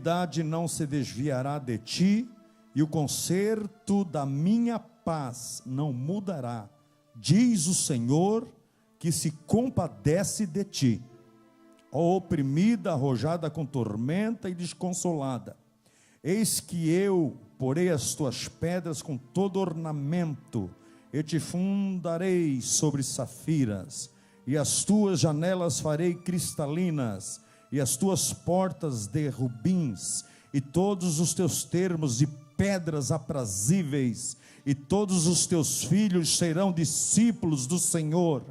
fidelidade não se desviará de ti, e o conserto da minha paz não mudará, diz o Senhor, que se compadece de ti. Ó oprimida, arrojada com tormenta e desconsolada, eis que eu porei as tuas pedras com todo ornamento, e te fundarei sobre safiras, e as tuas janelas farei cristalinas, e as tuas portas de rubins, e todos os teus termos de pedras aprazíveis, e todos os teus filhos serão discípulos do Senhor,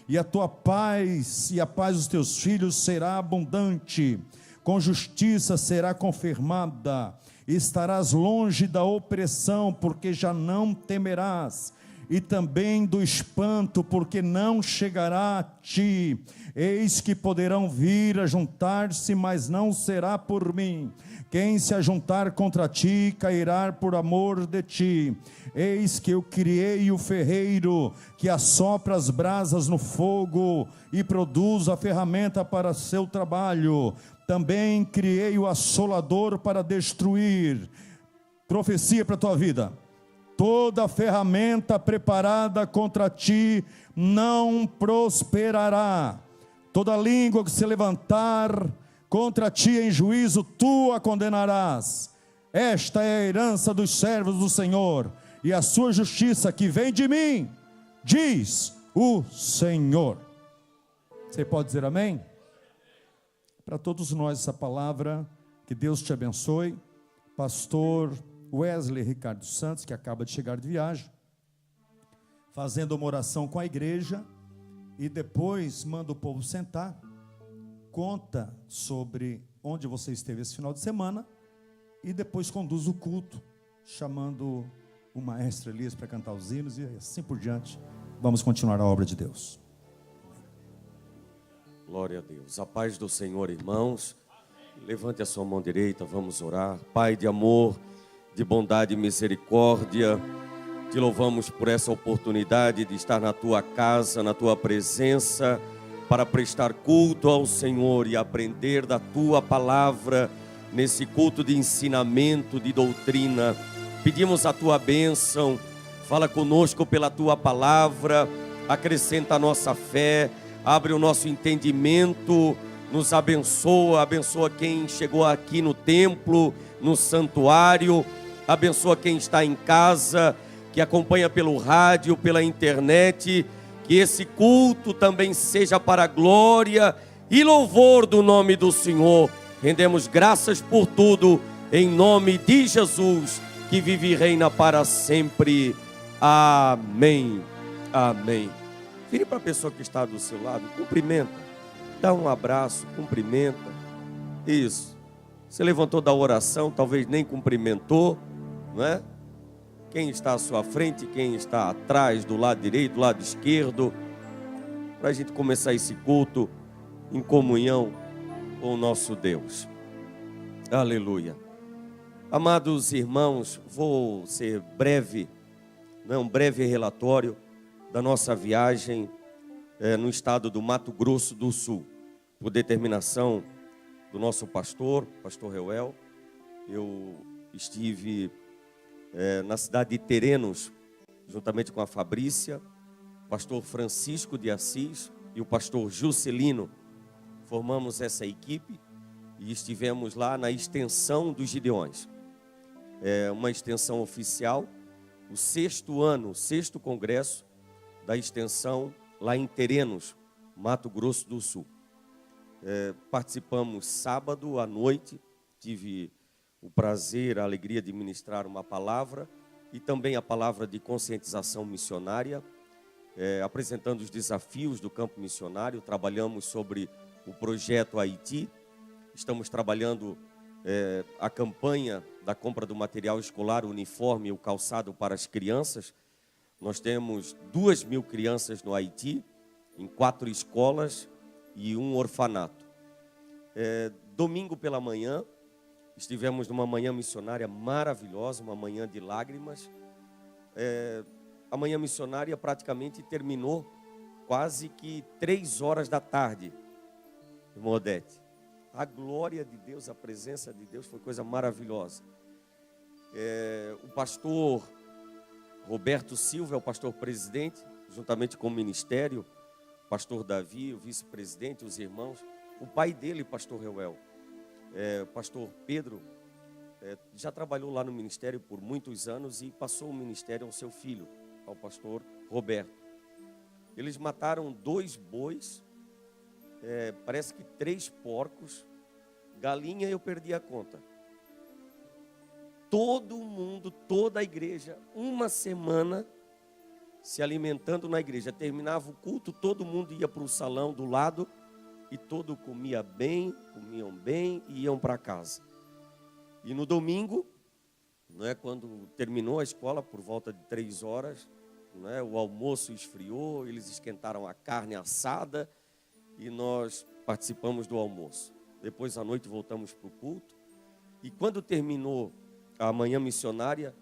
e a tua paz e a paz dos teus filhos será abundante, com justiça será confirmada, e estarás longe da opressão, porque já não temerás, e também do espanto, porque não chegará a ti. Eis que poderão vir a juntar-se, mas não será por mim. Quem se ajuntar contra ti, cairá por amor de ti. Eis que eu criei o ferreiro, que assopra as brasas no fogo, e produz a ferramenta para seu trabalho. Também criei o assolador para destruir. Profecia para a tua vida: toda ferramenta preparada contra ti não prosperará. Toda língua que se levantar contra ti em juízo, tu a condenarás. Esta é a herança dos servos do Senhor, e a sua justiça que vem de mim, diz o Senhor. Você pode dizer amém? Para todos nós essa palavra, que Deus te abençoe. Pastor Wesley Ricardo Santos, que acaba de chegar de viagem, fazendo uma oração com a igreja, e depois manda o povo sentar, conta sobre onde você esteve esse final de semana, e depois conduz o culto, chamando o maestro Elias para cantar os hinos, e assim por diante. Vamos continuar a obra de Deus. Glória a Deus. A paz do Senhor, irmãos. Levante a sua mão direita, vamos orar. Pai de amor, de bondade e misericórdia, te louvamos por essa oportunidade de estar na tua casa, na tua presença, para prestar culto ao Senhor e aprender da tua palavra, nesse culto de ensinamento, de doutrina. Pedimos a tua bênção, fala conosco pela tua palavra, acrescenta a nossa fé, abre o nosso entendimento, nos abençoa, abençoa quem chegou aqui no templo, no santuário, abençoa quem está em casa, que acompanha pelo rádio, pela internet, que esse culto também seja para a glória e louvor do nome do Senhor. Rendemos graças por tudo, em nome de Jesus, que vive e reina para sempre. Amém. Amém. Vire para a pessoa que está do seu lado, cumprimenta, dá um abraço, cumprimenta. Isso. Você levantou da oração, talvez nem cumprimentou, não é? Quem está à sua frente, quem está atrás, do lado direito, do lado esquerdo, para a gente começar esse culto em comunhão com o nosso Deus. Aleluia. Amados irmãos, vou ser breve, um breve relatório da nossa viagem no estado do Mato Grosso do Sul, por determinação do nosso pastor Reuel. Eu estive na cidade de Terenos, juntamente com a Fabrícia, pastor Francisco de Assis e o pastor Juscelino. Formamos essa equipe e estivemos lá na extensão dos Gideões. Uma extensão oficial, o 6º ano, o 6º congresso da extensão lá em Terenos, Mato Grosso do Sul. Participamos sábado à noite, tive o prazer, a alegria de ministrar uma palavra e também a palavra de conscientização missionária, apresentando os desafios do campo missionário. Trabalhamos sobre o projeto Haiti, estamos trabalhando a campanha da compra do material escolar, o uniforme e o calçado para as crianças. Nós temos 2.000 crianças no Haiti, em 4 escolas e um orfanato. Domingo pela manhã, estivemos numa manhã missionária maravilhosa, uma manhã de lágrimas. A manhã missionária praticamente terminou quase que 3 horas da tarde, irmã Odete. a glória de Deus, a presença de Deus foi coisa maravilhosa. O pastor Roberto Silva é o pastor presidente, juntamente com o ministério, o pastor Davi, o vice-presidente, os irmãos. O pai dele, pastor Reuel, o pastor Pedro, já trabalhou lá no ministério por muitos anos e passou o ministério ao seu filho, ao pastor Roberto. Eles mataram 2 bois, parece que 3 porcos, galinha eu perdi a conta. Todo mundo, toda a igreja, uma semana se alimentando na igreja. Terminava o culto, todo mundo ia para o salão do lado e todo comiam bem e iam para casa. E no domingo, quando terminou a escola, por volta de 3 horas, o almoço esfriou, eles esquentaram a carne assada e nós participamos do almoço. Depois à noite voltamos para o culto. E quando terminou a manhã missionária,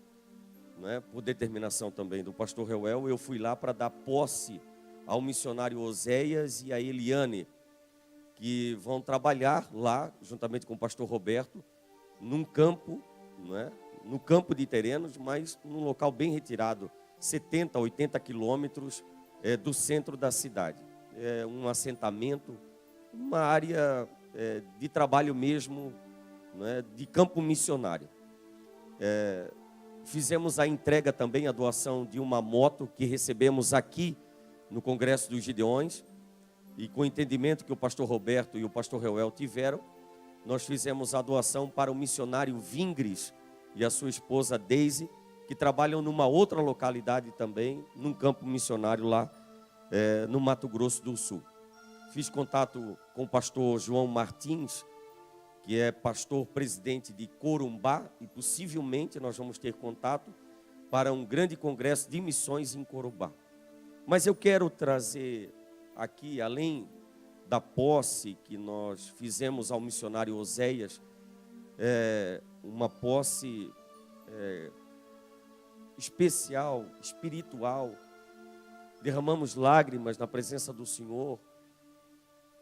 por determinação também do pastor Reuel, eu fui lá para dar posse ao missionário Oséias e a Eliane, que vão trabalhar lá, juntamente com o pastor Roberto, num campo, no campo de Terenos, mas num local bem retirado, 70, 80 quilômetros do centro da cidade. É um assentamento, uma área de trabalho mesmo, de campo missionário. Fizemos a entrega também, a doação de uma moto que recebemos aqui no Congresso dos Gideões, e com o entendimento que o pastor Roberto e o pastor Reuel tiveram, nós fizemos a doação para o missionário Vingres e a sua esposa Deise, que trabalham numa outra localidade também, num campo missionário lá no Mato Grosso do Sul. Fiz contato com o pastor João Martins, que é pastor presidente de Corumbá, e possivelmente nós vamos ter contato para um grande congresso de missões em Corumbá. Mas eu quero trazer aqui, além da posse que nós fizemos ao missionário Oséias, uma posse especial, espiritual. Derramamos lágrimas na presença do Senhor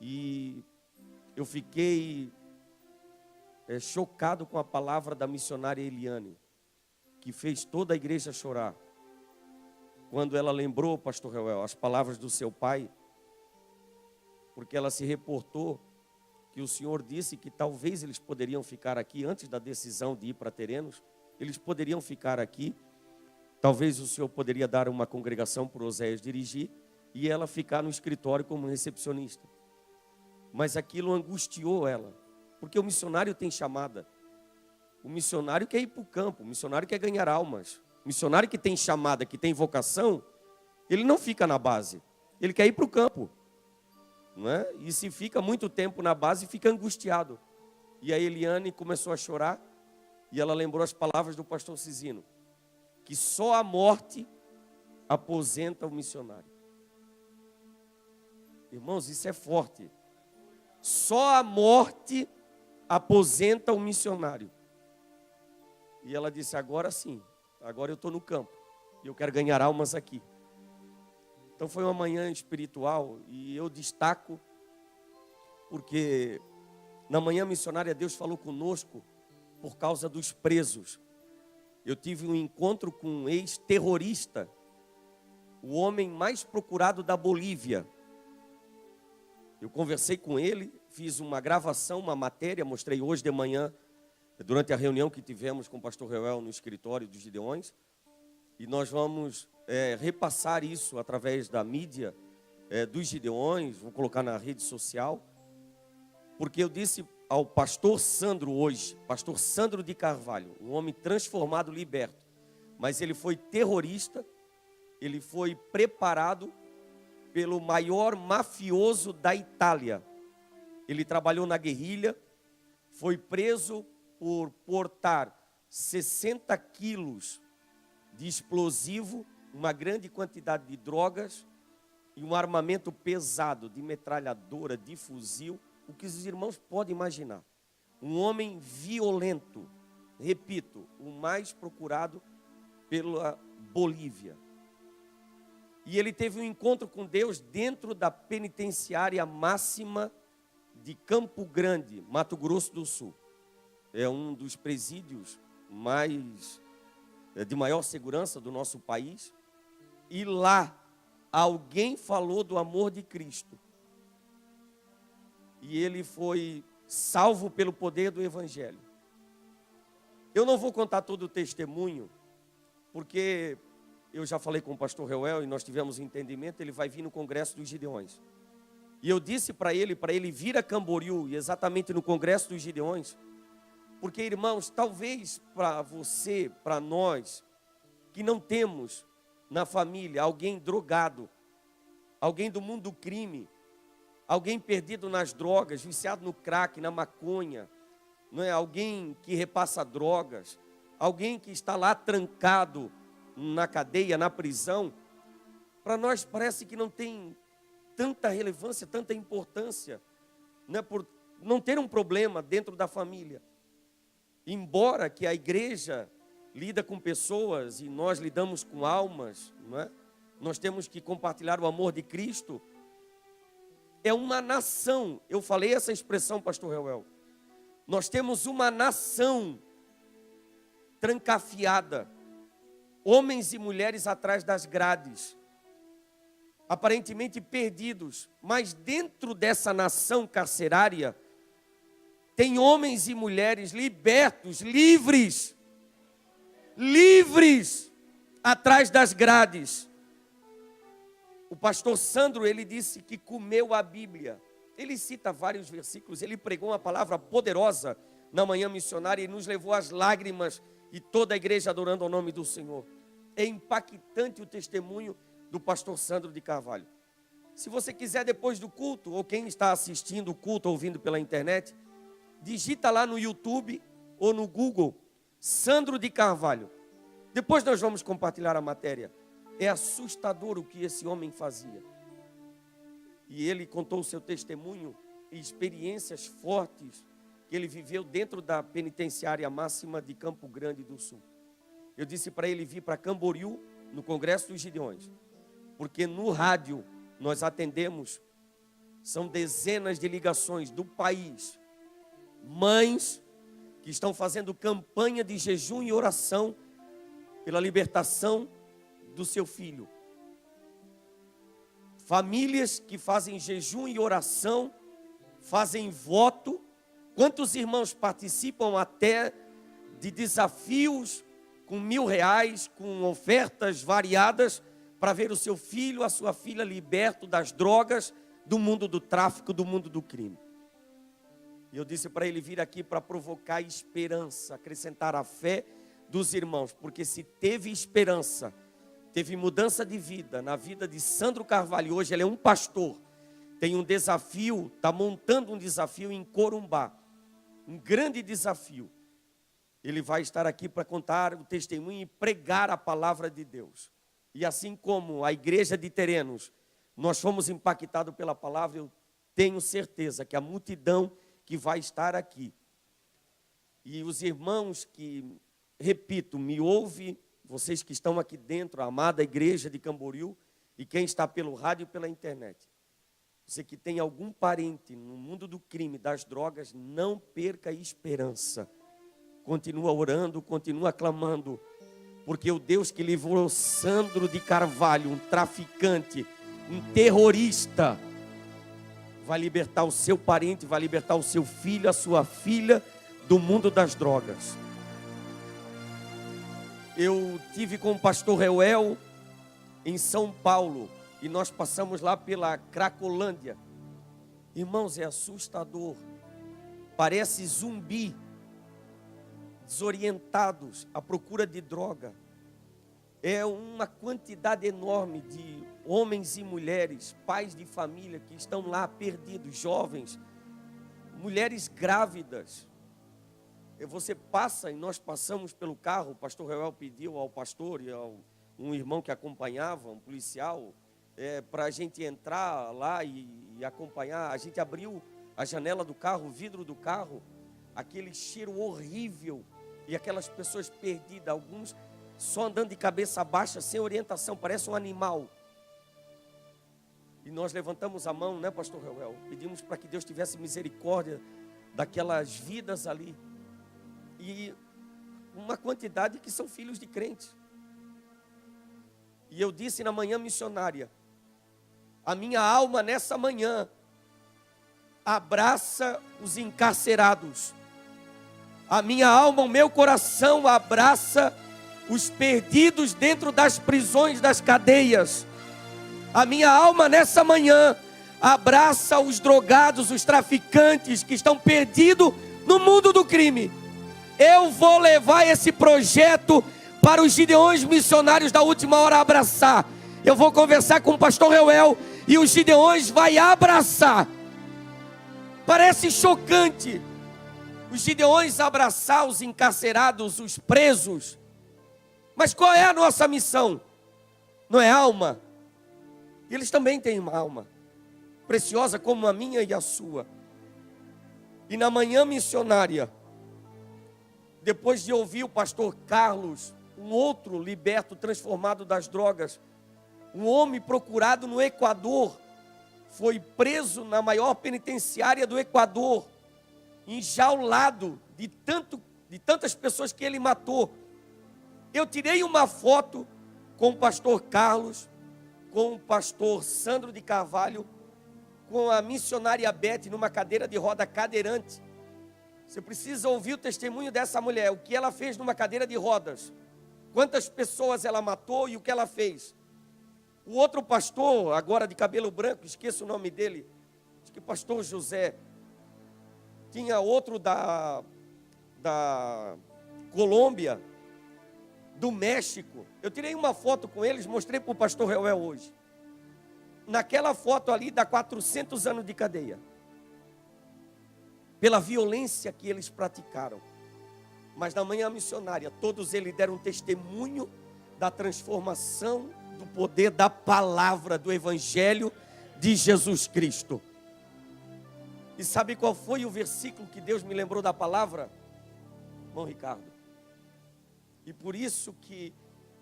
e eu fiquei chocado com a palavra da missionária Eliane, que fez toda a igreja chorar, quando ela lembrou, pastor Reuel, as palavras do seu pai, porque ela se reportou que o Senhor disse que talvez eles poderiam ficar aqui, antes da decisão de ir para Terenos, eles poderiam ficar aqui, talvez o Senhor poderia dar uma congregação para Oséias dirigir, e ela ficar no escritório como recepcionista. Mas aquilo angustiou ela, porque o missionário tem chamada. O missionário quer ir para o campo, o missionário quer ganhar almas. O missionário que tem chamada, que tem vocação, ele não fica na base, ele quer ir para o campo. E se fica muito tempo na base, fica angustiado. E a Eliane começou a chorar, e ela lembrou as palavras do pastor Cisino, que só a morte aposenta o missionário. Irmãos, isso é forte. Só a morte aposenta o missionário. E ela disse, agora sim, agora eu estou no campo, e eu quero ganhar almas aqui. Então foi uma manhã espiritual, e eu destaco, porque na manhã missionária Deus falou conosco por causa dos presos. Eu tive um encontro com um ex-terrorista, o homem mais procurado da Bolívia. Eu conversei com ele, fiz uma gravação, uma matéria, mostrei hoje de manhã, durante a reunião que tivemos com o pastor Reuel no escritório dos Gideões, e nós vamos repassar isso através da mídia dos Gideões, vou colocar na rede social, porque eu disse ao pastor Sandro hoje, pastor Sandro de Carvalho, um homem transformado, liberto, mas ele foi terrorista, ele foi preparado pelo maior mafioso da Itália. Ele trabalhou na guerrilha, foi preso por portar 60 quilos de explosivo, uma grande quantidade de drogas e um armamento pesado de metralhadora, de fuzil, o que os irmãos podem imaginar. Um homem violento, repito, o mais procurado pela Bolívia. E ele teve um encontro com Deus dentro da penitenciária máxima de Campo Grande, Mato Grosso do Sul. É um dos presídios de maior segurança do nosso país. E lá, alguém falou do amor de Cristo. E ele foi salvo pelo poder do Evangelho. Eu não vou contar todo o testemunho, porque eu já falei com o pastor Reuel e nós tivemos um entendimento, ele vai vir no Congresso dos Gideões. E eu disse para ele vir a Camboriú, e exatamente no Congresso dos Gideões, porque, irmãos, talvez para você, para nós, que não temos na família alguém drogado, alguém do mundo do crime, alguém perdido nas drogas, viciado no crack, na maconha, não é? Alguém que repassa drogas, alguém que está lá trancado na cadeia, na prisão, para nós parece que não tem tanta relevância, tanta importância, né, por não ter um problema dentro da família. Embora que a igreja lida com pessoas e nós lidamos com almas, não é? Nós temos que compartilhar o amor de Cristo. É uma nação, eu falei essa expressão, pastor Reuel. Nós temos uma nação trancafiada, homens e mulheres atrás das grades, aparentemente perdidos, mas dentro dessa nação carcerária, tem homens e mulheres libertos, livres, atrás das grades. O pastor Sandro, ele disse que comeu a Bíblia. Ele cita vários versículos, ele pregou uma palavra poderosa na manhã missionária e nos levou às lágrimas e toda a igreja adorando ao nome do Senhor. É impactante o testemunho do pastor Sandro de Carvalho. Se você quiser depois do culto, ou quem está assistindo o culto, ouvindo pela internet, digita lá no YouTube ou no Google, Sandro de Carvalho. Depois nós vamos compartilhar a matéria. É assustador o que esse homem fazia. E ele contou o seu testemunho e experiências fortes que ele viveu dentro da penitenciária máxima de Campo Grande do Sul. Eu disse para ele vir para Camboriú, no Congresso dos Gideões, porque no rádio nós atendemos, são dezenas de ligações do país, mães que estão fazendo campanha de jejum e oração pela libertação do seu filho. Famílias que fazem jejum e oração, fazem voto. Quantos irmãos participam até de desafios com R$1.000, com ofertas variadas, para ver o seu filho, a sua filha liberto das drogas, do mundo do tráfico, do mundo do crime. E eu disse para ele vir aqui para provocar esperança, acrescentar a fé dos irmãos, porque se teve esperança, teve mudança de vida na vida de Sandro Carvalho. Hoje ele é um pastor, tem um desafio, está montando um desafio em Corumbá, um grande desafio. Ele vai estar aqui para contar o testemunho e pregar a palavra de Deus. E assim como a igreja de Terenos, nós fomos impactados pela palavra, eu tenho certeza que a multidão que vai estar aqui, e os irmãos que, repito, me ouvem, vocês que estão aqui dentro, a amada igreja de Camboriú, e quem está pelo rádio e pela internet, você que tem algum parente no mundo do crime, das drogas, não perca a esperança. Continua orando, continua clamando, porque o Deus que livrou Sandro de Carvalho, um traficante, um terrorista, vai libertar o seu parente, vai libertar o seu filho, a sua filha, do mundo das drogas. Eu tive com o pastor Reuel em São Paulo, e nós passamos lá pela Cracolândia. Irmãos, é assustador, parece zumbi, desorientados, à procura de droga. É uma quantidade enorme de homens e mulheres, pais de família que estão lá perdidos, jovens, mulheres grávidas. Você passa, e nós passamos pelo carro, o pastor Reuel pediu ao pastor e a um irmão que acompanhava, um policial, para a gente entrar lá e acompanhar. A gente abriu a janela do carro, o vidro do carro, aquele cheiro horrível, e aquelas pessoas perdidas, alguns só andando de cabeça baixa, sem orientação, parece um animal. E nós levantamos a mão, né, pastor Reuel? Pedimos para que Deus tivesse misericórdia daquelas vidas ali. E uma quantidade que são filhos de crentes. E eu disse na manhã missionária, a minha alma nessa manhã abraça os encarcerados. A minha alma, o meu coração abraça os perdidos dentro das prisões, das cadeias. A minha alma nessa manhã abraça os drogados, os traficantes que estão perdidos no mundo do crime. Eu vou levar esse projeto para os Gideões missionários da última hora abraçar. Eu vou conversar com o pastor Reuel e os Gideões vai abraçar. Parece chocante os Gideões abraçar os encarcerados, os presos. Mas qual é a nossa missão? Não é alma? Eles também têm uma alma preciosa como a minha e a sua. E na manhã missionária, depois de ouvir o pastor Carlos, um outro liberto, transformado das drogas, um homem procurado no Equador, foi preso na maior penitenciária do Equador, enjaulado de tantas pessoas que ele matou. Eu tirei uma foto com o pastor Carlos, com o pastor Sandro de Carvalho, com a missionária Beth numa cadeira de roda cadeirante. Você precisa ouvir o testemunho dessa mulher, o que ela fez numa cadeira de rodas, quantas pessoas ela matou e o que ela fez. O outro pastor, agora de cabelo branco, esqueço o nome dele, acho que pastor José, tinha outro da Colômbia, do México. Eu tirei uma foto com eles, mostrei para o pastor Reuel hoje. Naquela foto ali dá 400 anos de cadeia, pela violência que eles praticaram. Mas na manhã missionária, todos eles deram testemunho da transformação, do poder da palavra, do evangelho de Jesus Cristo. E sabe qual foi o versículo que Deus me lembrou da palavra? Irmão Ricardo. E por isso que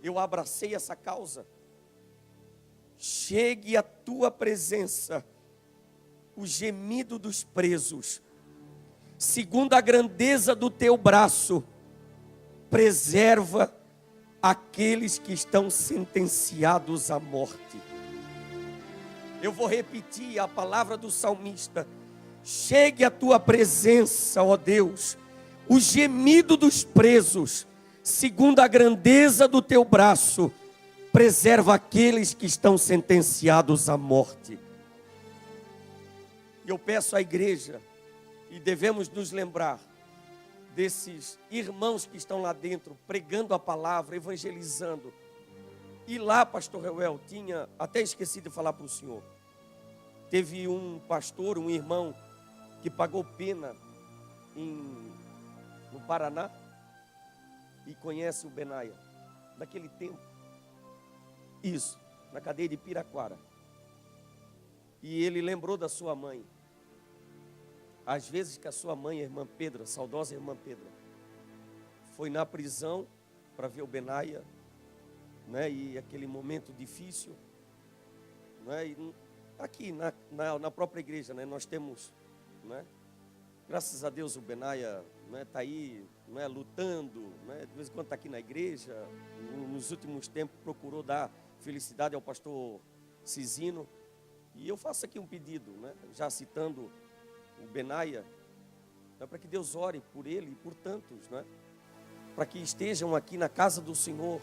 eu abracei essa causa. Chegue à tua presença o gemido dos presos, segundo a grandeza do teu braço, preserva aqueles que estão sentenciados à morte. Eu vou repetir a palavra do salmista: chegue à tua presença, ó Deus, o gemido dos presos, segundo a grandeza do teu braço, preserva aqueles que estão sentenciados à morte. Eu peço à igreja, e devemos nos lembrar desses irmãos que estão lá dentro, pregando a palavra, evangelizando. E lá, pastor Reuel, tinha, até esqueci de falar para o senhor, teve um pastor, um irmão, que pagou pena no Paraná, e conhece o Benaia, daquele tempo. Isso, na cadeia de Piraquara. E ele lembrou da sua mãe. Às vezes que a sua mãe, a irmã Pedra, a saudosa irmã Pedra, foi na prisão para ver o Benaia, né, e aquele momento difícil, né, e aqui na própria igreja, né, nós temos, né, graças a Deus o Benaia, né, está aí, né, lutando, né, de vez em quando está aqui na igreja. Nos últimos tempos procurou dar felicidade ao pastor Cisino. E eu faço aqui um pedido, né, já citando o Benaia, né, para que Deus ore por ele e por tantos, né, para que estejam aqui na casa do Senhor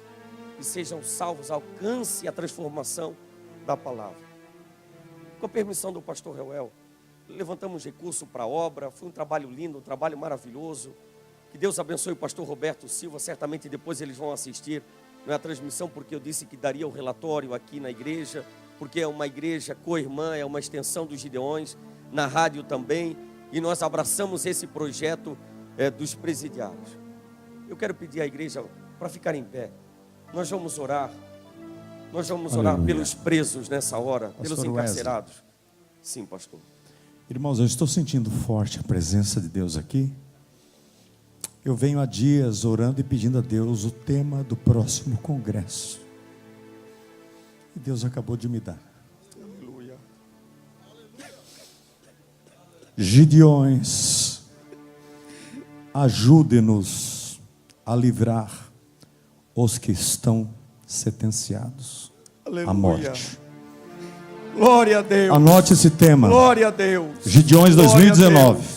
e sejam salvos, alcance a transformação da palavra. Com a permissão do pastor Reuel, levantamos recurso para a obra. Foi um trabalho lindo, um trabalho maravilhoso. Que Deus abençoe o pastor Roberto Silva. Certamente depois eles vão assistir a transmissão, porque eu disse que daria o relatório aqui na igreja, porque é uma igreja co-irmã, é uma extensão dos Gideões, na rádio também, e nós abraçamos esse projeto dos presidiários. Eu quero pedir à igreja para ficar em pé. Nós vamos orar. Nós vamos orar pelos presos nessa hora, pastor, pelos encarcerados. Wesley. Sim, pastor. Irmãos, eu estou sentindo forte a presença de Deus aqui. Eu venho há dias orando e pedindo a Deus o tema do próximo congresso. E Deus acabou de me dar. Aleluia. Gideões, ajude-nos a livrar os que estão sentenciados à morte. Glória a Deus. Anote esse tema. Glória a Deus. Gideões 2019. Deus.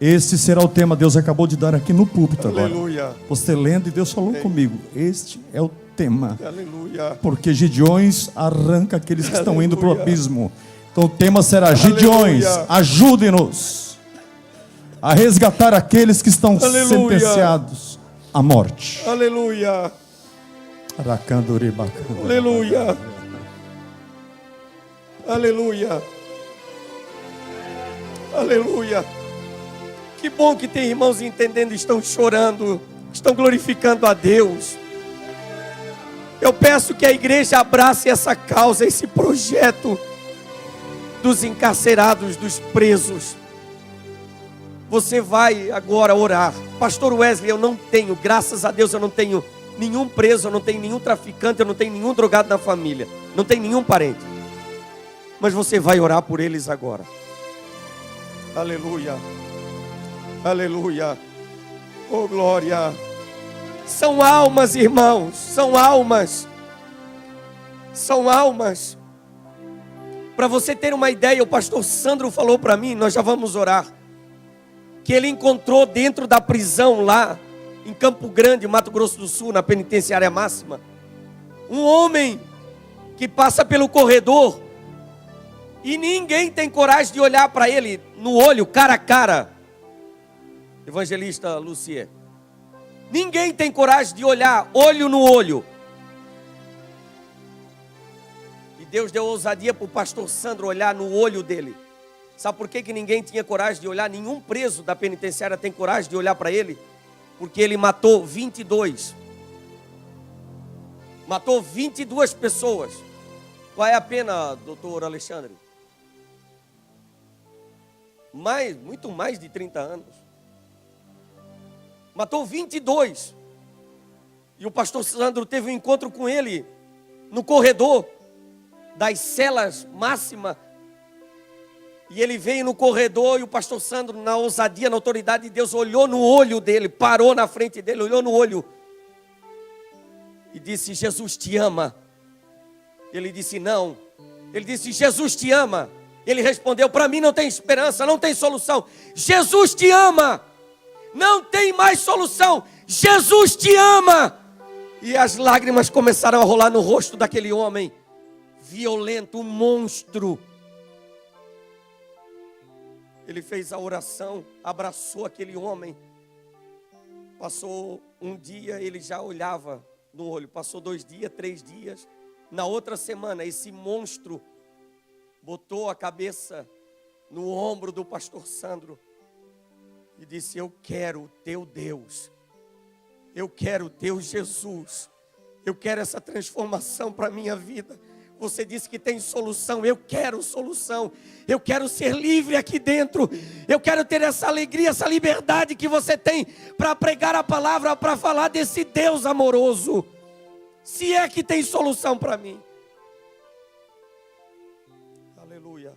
Este será o tema. Deus acabou de dar aqui no púlpito. Aleluia. Agora. Você lendo e Deus falou comigo. Este é o tema. Aleluia. Porque Gideões arranca aqueles que estão indo para o abismo. Então o tema será: Gideões, ajude-nos a resgatar aqueles que estão sentenciados à morte. Aleluia. Aleluia. Aleluia. Aleluia. Que bom que tem irmãos entendendo, estão chorando, estão glorificando a Deus. Eu peço que a igreja abrace essa causa, esse projeto dos encarcerados, dos presos. Você vai agora orar. Pastor Wesley, eu não tenho, graças a Deus eu não tenho nenhum preso, eu não tenho nenhum traficante, eu não tenho nenhum drogado na família, não tenho nenhum parente. Mas você vai orar por eles agora. Aleluia. Aleluia. Oh glória. São almas, irmãos, são almas. São almas. Para você ter uma ideia, o pastor Sandro falou para mim, nós já vamos orar, que ele encontrou dentro da prisão lá em Campo Grande, Mato Grosso do Sul, na penitenciária máxima, um homem que passa pelo corredor e ninguém tem coragem de olhar para ele no olho, cara a cara. Evangelista Lucier, ninguém tem coragem de olhar olho no olho. E Deus deu ousadia para o pastor Sandro olhar no olho dele. Sabe por que ninguém tinha coragem de olhar? Nenhum preso da penitenciária tem coragem de olhar para ele. Porque ele matou 22. Matou 22 pessoas. Qual é a pena, doutor Alexandre? Muito mais de 30 anos. Matou 22. E o pastor Sandro teve um encontro com ele no corredor das celas máximas. E ele veio no corredor e o pastor Sandro, na ousadia, na autoridade de Deus, olhou no olho dele, parou na frente dele, olhou no olho e disse: Jesus te ama. Ele disse: não. Ele disse: Jesus te ama. Ele respondeu: para mim não tem esperança, não tem solução. Jesus te ama. Não tem mais solução. Jesus te ama. E as lágrimas começaram a rolar no rosto daquele homem violento, um monstro. Ele fez a oração, abraçou aquele homem. Passou um dia, ele já olhava no olho. Passou 2 dias, 3 dias. Na outra semana, esse monstro botou a cabeça no ombro do pastor Sandro e disse: eu quero o teu Deus. Eu quero o teu Jesus. Eu quero essa transformação para a minha vida. Você disse que tem solução, eu quero solução. Eu quero ser livre aqui dentro. Eu quero ter essa alegria, essa liberdade que você tem para pregar a palavra, para falar desse Deus amoroso. Se é que tem solução para mim. Aleluia.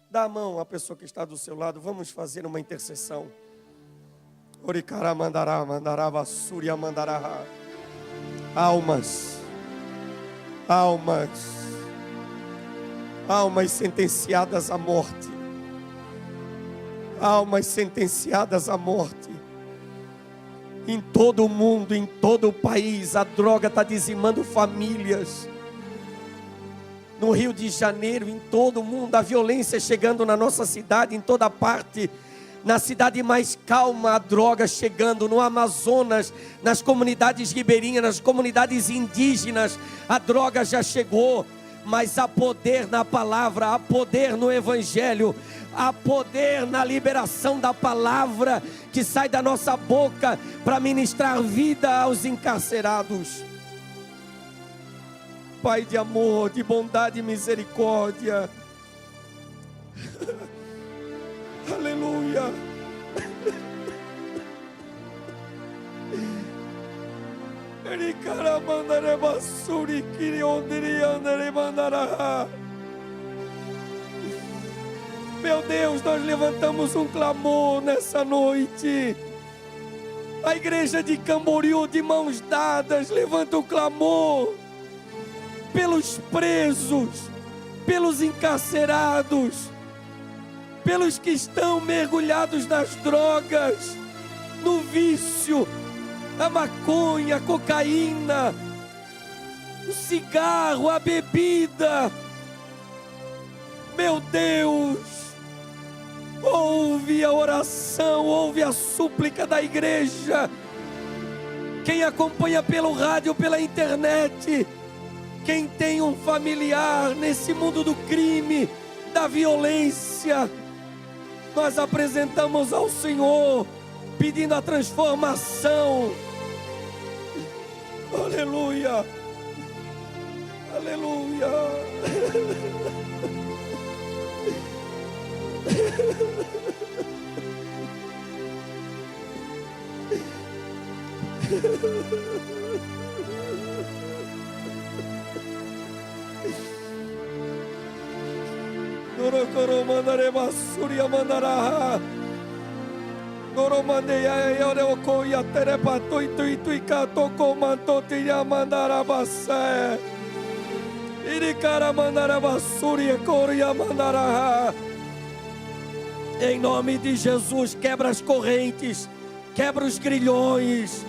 Dá a mão à pessoa que está do seu lado, vamos fazer uma intercessão. Oricará mandará, mandará, vassúria mandará. Almas. Almas sentenciadas à morte. Almas sentenciadas à morte. Em todo o mundo, em todo o país, a droga está dizimando famílias. No Rio de Janeiro, em todo o mundo, a violência chegando na nossa cidade, em toda parte. Na cidade mais calma, a droga chegando. No Amazonas, nas comunidades ribeirinhas, nas comunidades indígenas, a droga já chegou. Mas há poder na palavra, há poder no evangelho, há poder na liberação da palavra que sai da nossa boca para ministrar vida aos encarcerados. Pai de amor, de bondade e misericórdia. Aleluia. Meu Deus, nós levantamos um clamor nessa noite. A igreja de Camboriú, de mãos dadas, levanta um clamor pelos presos, pelos encarcerados, pelos que estão mergulhados nas drogas, no vício, a maconha, a cocaína, o cigarro, a bebida. Meu Deus, ouve a oração, ouve a súplica da igreja. Quem acompanha pelo rádio, pela internet, quem tem um familiar nesse mundo do crime, da violência, nós apresentamos ao Senhor, pedindo a transformação. Aleluia, aleluia. Gorokoro mandare basuria mandara. Goro mandeia eu coia terepato e cato comanto tiria mandara bassé. Iricara mandara basuria coria mandara. Em nome de Jesus, quebra as correntes, quebra os grilhões,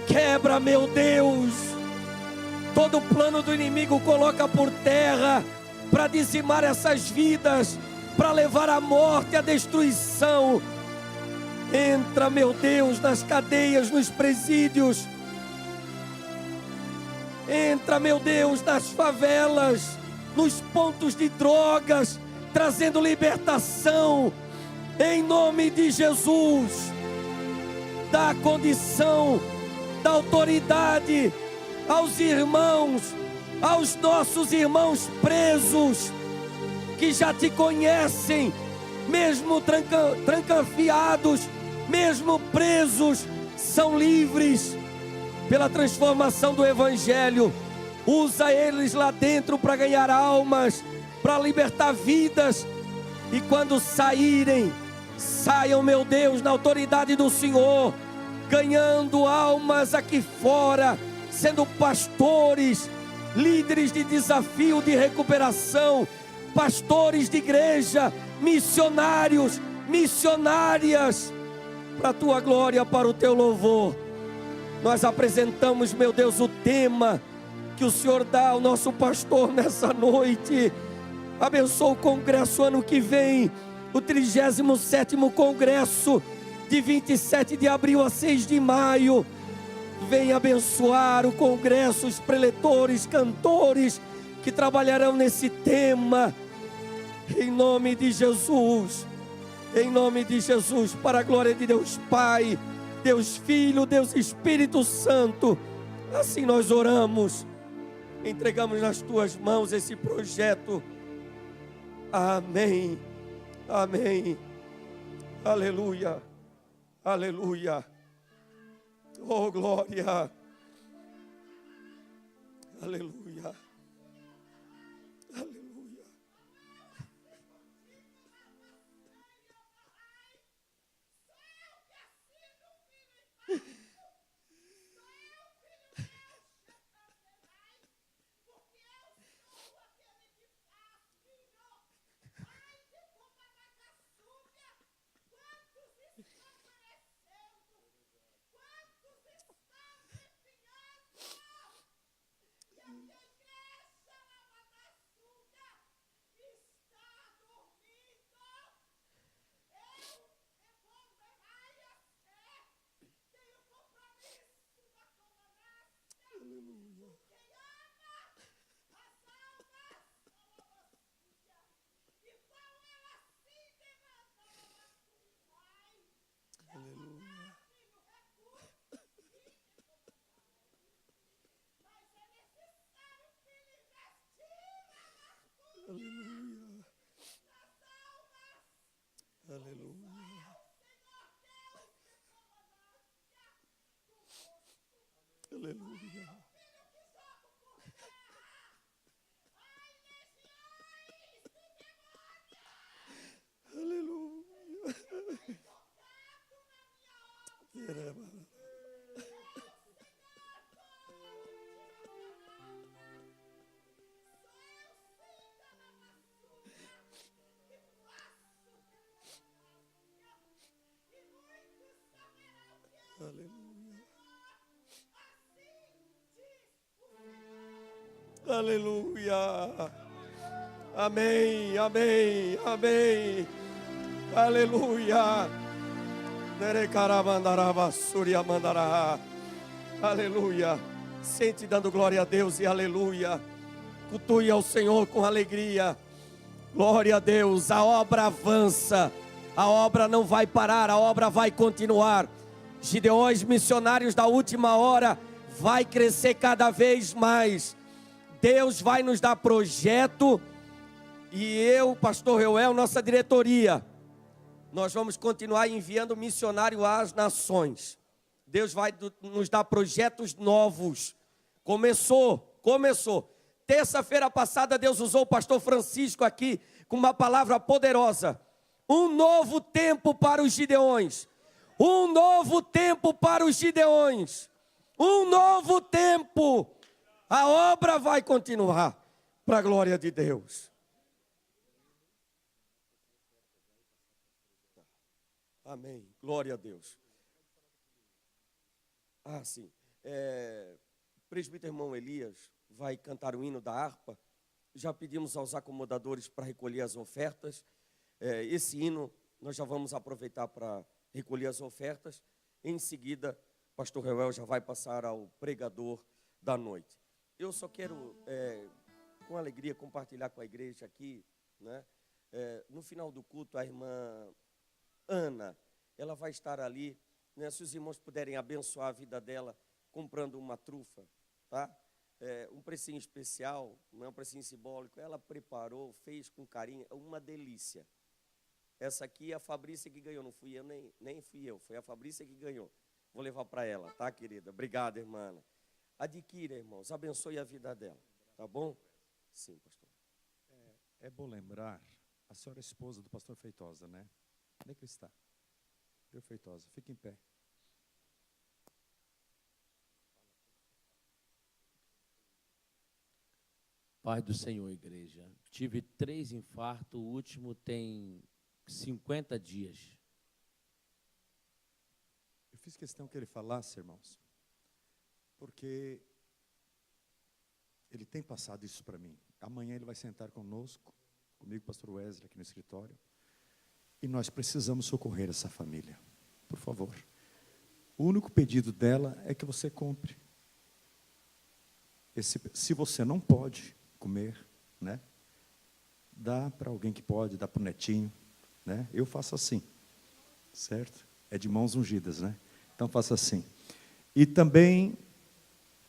quebra, meu Deus, todo o plano do inimigo, coloca por terra, para dizimar essas vidas, para levar à morte, à destruição. Entra, meu Deus, nas cadeias, nos presídios, entra, meu Deus, nas favelas, nos pontos de drogas, trazendo libertação, em nome de Jesus. Dá condição, dá autoridade aos irmãos, aos nossos irmãos presos, que já te conhecem, mesmo trancafiados, mesmo presos, são livres pela transformação do Evangelho. Usa eles lá dentro para ganhar almas, para libertar vidas, e quando saírem, saiam, meu Deus, na autoridade do Senhor, ganhando almas aqui fora, sendo pastores, líderes de desafio, de recuperação, pastores de igreja, missionários, missionárias, para a tua glória, para o teu louvor. Nós apresentamos, meu Deus, o tema que o Senhor dá ao nosso pastor nessa noite. Abençoa o congresso ano que vem, o 37º congresso, de 27 de abril a 6 de maio. Vem abençoar o congresso, os preletores, cantores que trabalharão nesse tema, em nome de Jesus, em nome de Jesus, para a glória de Deus Pai, Deus Filho, Deus Espírito Santo. Assim nós oramos, entregamos nas tuas mãos esse projeto. Amém, amém, aleluia, aleluia, oh glória, aleluia, aleluia. Aleluia. Aleluia. Aleluia. Amém, amém, amém. Aleluia. Aleluia. Sente dando glória a Deus e aleluia. Cultue ao Senhor com alegria. Glória a Deus. A obra avança. A obra não vai parar, a obra vai continuar. Gideões missionários da última hora vai crescer cada vez mais. Deus vai nos dar projeto e eu, pastor Reuel, nossa diretoria, nós vamos continuar enviando missionário às nações. Deus vai nos dar projetos novos. Começou. Terça-feira passada Deus usou o pastor Francisco aqui com uma palavra poderosa. Um novo tempo para os Gideões. Um novo tempo para os Gideões. Um novo tempo. A obra vai continuar para a glória de Deus. Amém. Glória a Deus. Sim. O presbítero irmão Elias vai cantar o hino da harpa. Já pedimos aos acomodadores para recolher as ofertas. Esse hino nós já vamos aproveitar para recolher as ofertas. Em seguida, o pastor Reuel já vai passar ao pregador da noite. Eu só quero, com alegria, compartilhar com a igreja aqui, né? No final do culto, a irmã Ana, ela vai estar ali, né? Se os irmãos puderem abençoar a vida dela, comprando uma trufa, tá? Um precinho especial, não é um precinho simbólico, ela preparou, fez com carinho, uma delícia. Essa aqui é a Fabrícia que ganhou, não fui eu, nem fui eu, foi a Fabrícia que ganhou. Vou levar para ela, tá, querida? Obrigado, irmã Ana. Adquira, irmãos, abençoe a vida dela, tá bom? Sim, pastor. É bom lembrar, a senhora é esposa do pastor Feitosa, né? Onde é que ele está? Deu Feitosa, fique em pé. Paz do Senhor, igreja. Tive 3 infartos, o último tem 50 dias. Eu fiz questão que ele falasse, irmãos, porque ele tem passado isso para mim. Amanhã ele vai sentar conosco, comigo, pastor Wesley, aqui no escritório, e nós precisamos socorrer essa família, por favor. O único pedido dela é que você compre. Se você não pode comer, né, dá para alguém que pode, dá para o netinho, né? Eu faço assim, certo? É de mãos ungidas, né? Então faça assim. E também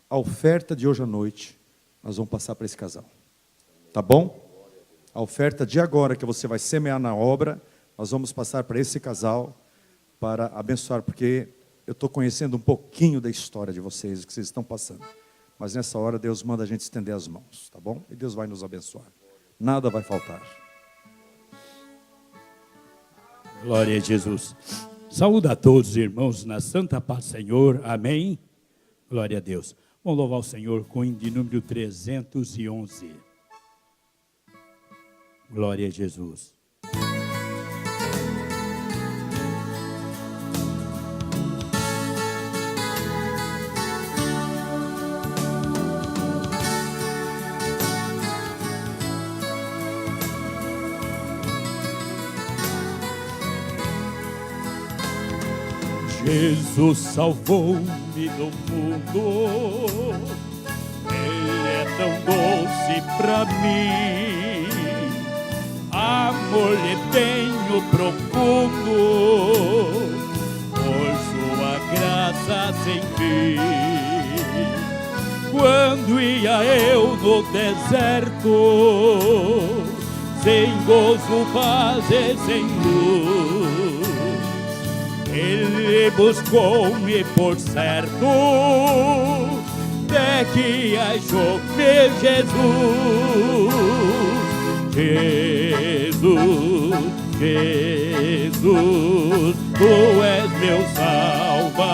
a oferta de hoje à noite, nós vamos passar para esse casal. Tá bom? A oferta de agora, que você vai semear na obra, nós vamos passar para esse casal, para abençoar, porque eu estou conhecendo um pouquinho da história de vocês, o que vocês estão passando. Mas nessa hora, Deus manda a gente estender as mãos, tá bom? E Deus vai nos abençoar. Nada vai faltar. Glória a Jesus. Saúde a todos os irmãos na santa paz do Senhor. Amém. Glória a Deus. Vamos louvar o Senhor com o hino de número 311. Glória a Jesus. Jesus salvou-me do mundo, Ele é tão doce pra mim, amor lhe tenho profundo, por sua graça sem fim. Quando ia eu no deserto, sem gozo, paz e sem luz, Ele buscou-me por certo, até que achou meu Jesus. Jesus, Jesus, Tu és meu Salvador.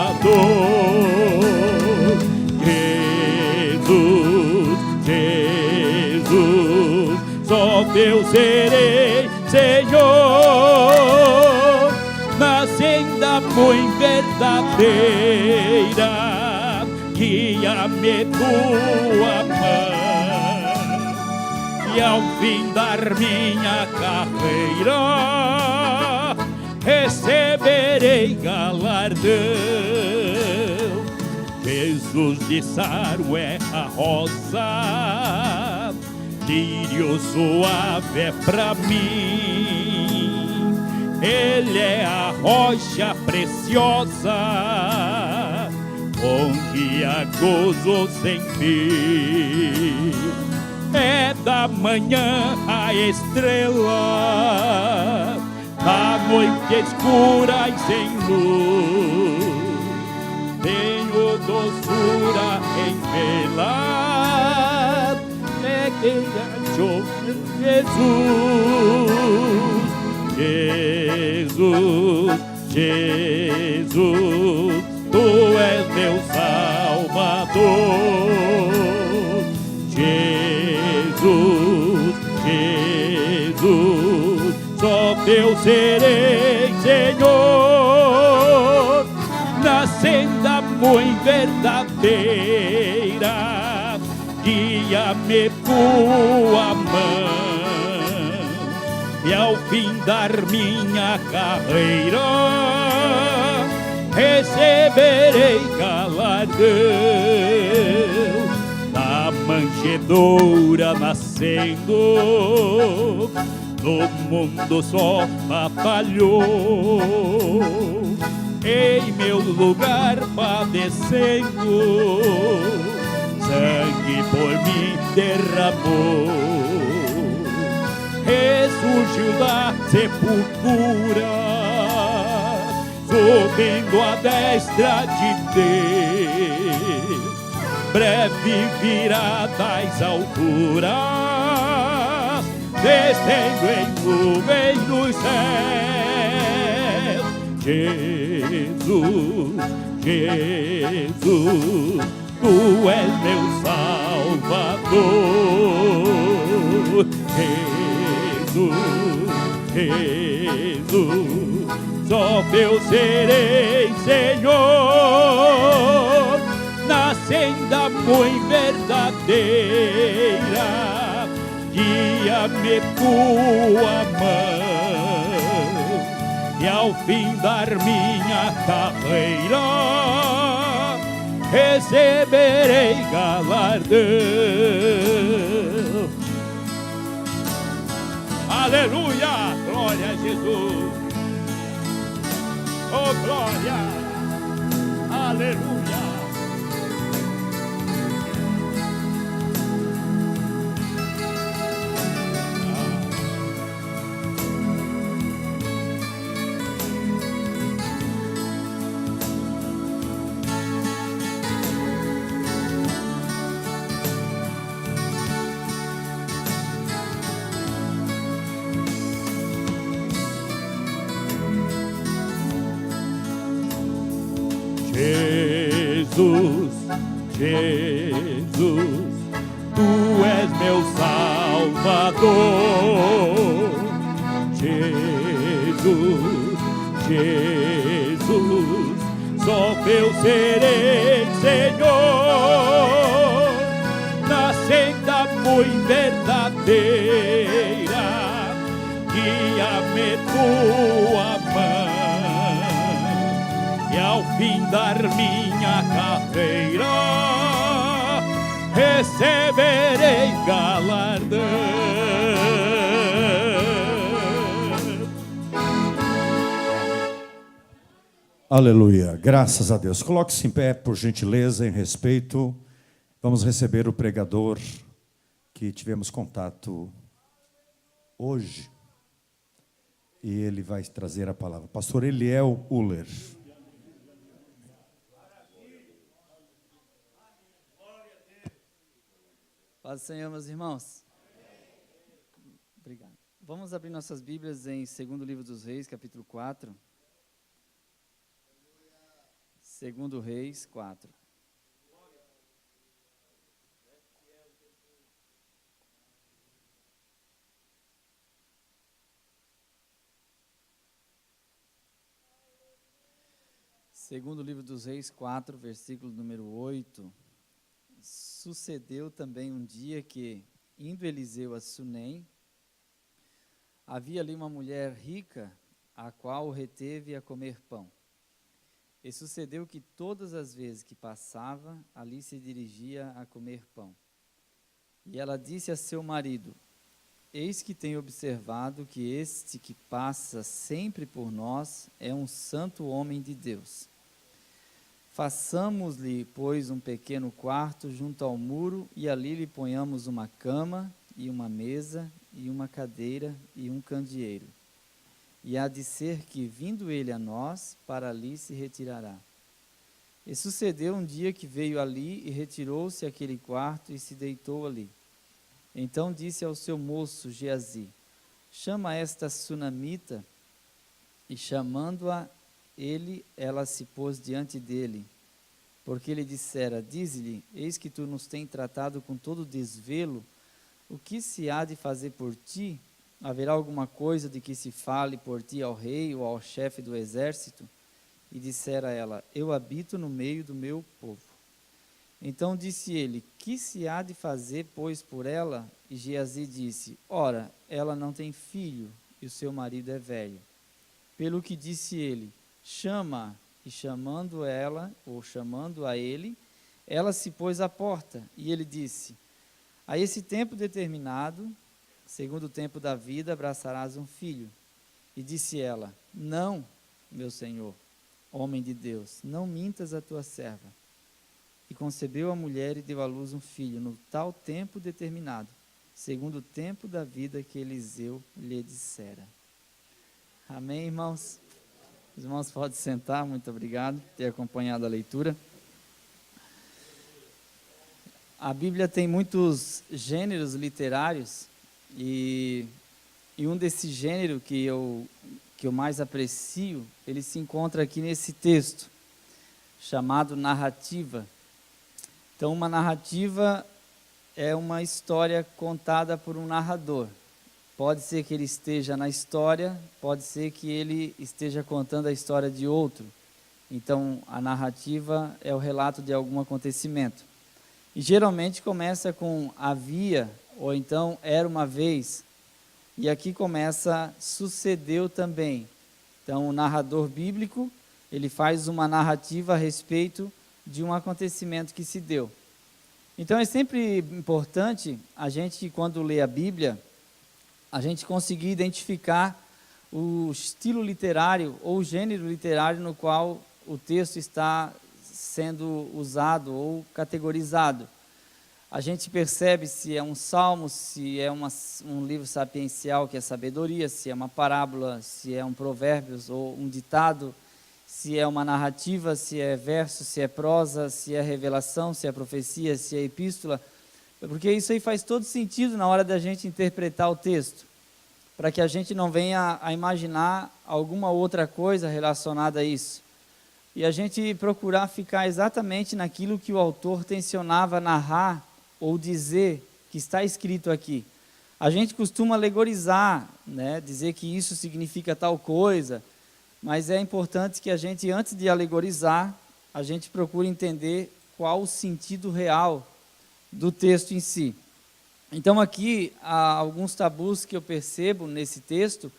teu serei, Senhor, na senda muito verdadeira, guia-me tua mão, e ao findar minha carreira, receberei galardão. Jesus de Saro é a rosa, lírio suave é pra mim. Ele é a rocha preciosa, onde há gozo sem fim. É da manhã a estrela, da noite escura e sem luz. Tenho doçura em vê-la, é quem achou Jesus, Jesus, Jesus, tu és meu Salvador. Jesus, Jesus, só teu serei, Senhor, na senda muito verdadeira, guia-me tua mão, e ao findar minha carreira, receberei galardão. Da manjedoura nascendo, no mundo só batalhou, em meu lugar padecendo, sangue por mim derramou. Ressurgiu da sepultura, subindo à destra de Deus, breve virá das alturas, descendo em nuvens dos céus. Jesus, Jesus, tu és meu Salvador. Jesus, Jesus, só teu serei, Senhor, na senda muito verdadeira, guia-me tua mão, e ao findar minha carreira, receberei galardão. Aleluia, glória a Jesus. Oh, glória, aleluia. Jesus, Jesus, tu és meu Salvador. Jesus, Jesus, só teu serei, Senhor, na senda muito verdadeira, guia-me tua mão, e ao findar minha carreira, receberei galardão. Aleluia, graças a Deus. Coloque-se em pé, por gentileza, em respeito. Vamos receber o pregador que tivemos contato hoje. E ele vai trazer a palavra. Pastor Eliel Uller. Paz do Senhor, meus irmãos. Obrigado. Vamos abrir nossas Bíblias em 2º livro dos Reis, capítulo 4. 2º Reis 4. Segundo livro dos Reis 4, versículo número 8. Sucedeu também um dia que, indo Eliseu a Sunem, havia ali uma mulher rica, a qual o reteve a comer pão. E sucedeu que todas as vezes que passava, ali se dirigia a comer pão. E ela disse a seu marido: eis que tenho observado que este que passa sempre por nós é um santo homem de Deus. Façamos-lhe, pois, um pequeno quarto junto ao muro, e ali lhe ponhamos uma cama, e uma mesa, e uma cadeira, e um candeeiro. E há de ser que, vindo ele a nós, para ali se retirará. E sucedeu um dia que veio ali, e retirou-se àquele quarto, e se deitou ali. Então disse ao seu moço Geazi: chama esta sunamita. E chamando-a, ela se pôs diante dele, porque ele dissera: dize-lhe, eis que tu nos tens tratado com todo desvelo, o que se há de fazer por ti? Haverá alguma coisa de que se fale por ti ao rei ou ao chefe do exército? E dissera ela: eu habito no meio do meu povo. Então disse ele: que se há de fazer, pois, por ela? E Geazi disse: ora, ela não tem filho, e o seu marido é velho. Pelo que disse ele: chama. E chamando a ele, ela se pôs à porta. E ele disse: a esse tempo determinado, segundo o tempo da vida, abraçarás um filho. E disse ela: não, meu senhor, homem de Deus, não mintas a tua serva. E concebeu a mulher e deu à luz um filho, no tal tempo determinado, segundo o tempo da vida que Eliseu lhe dissera. Amém, irmãos? Os irmãos podem sentar, muito obrigado por ter acompanhado a leitura. A Bíblia tem muitos gêneros literários, e um desses gêneros que eu mais aprecio, ele se encontra aqui nesse texto, chamado narrativa. Então, uma narrativa é uma história contada por um narrador. Pode ser que ele esteja na história, pode ser que ele esteja contando a história de outro. Então, a narrativa é o relato de algum acontecimento. E geralmente começa com havia, ou então era uma vez. E aqui começa sucedeu também. Então, o narrador bíblico, ele faz uma narrativa a respeito de um acontecimento que se deu. Então, é sempre importante a gente, quando lê a Bíblia, a gente conseguir identificar o estilo literário ou o gênero literário no qual o texto está sendo usado ou categorizado. A gente percebe se é um salmo, se é um livro sapiencial, que é sabedoria, se é uma parábola, se é um provérbios ou um ditado, se é uma narrativa, se é verso, se é prosa, se é revelação, se é profecia, se é epístola. Porque isso aí faz todo sentido na hora da gente interpretar o texto, para que a gente não venha a imaginar alguma outra coisa relacionada a isso. E a gente procurar ficar exatamente naquilo que o autor tensionava narrar ou dizer que está escrito aqui. A gente costuma alegorizar, né, dizer que isso significa tal coisa, mas é importante que a gente, antes de alegorizar, a gente procure entender qual o sentido real do texto em si. Então aqui, há alguns tabus que eu percebo nesse texto,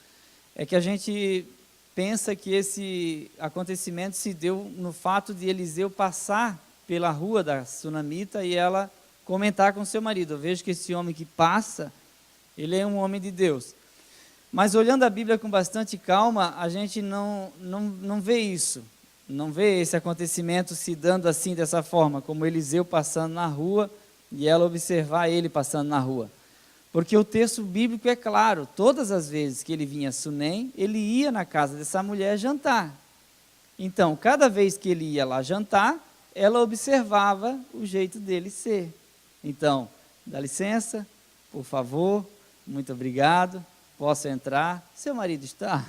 é que a gente pensa que esse acontecimento se deu no fato de Eliseu passar pela rua da sunamita e ela comentar com seu marido: eu vejo que esse homem que passa, ele é um homem de Deus. Mas olhando a Bíblia com bastante calma, a gente não vê isso, não vê esse acontecimento se dando assim, dessa forma, como Eliseu passando na rua e ela observar ele passando na rua. Porque o texto bíblico é claro, todas as vezes que ele vinha a Sunem, ele ia na casa dessa mulher jantar. Então, cada vez que ele ia lá jantar, ela observava o jeito dele ser. Então, dá licença, por favor, muito obrigado, posso entrar? Seu marido está?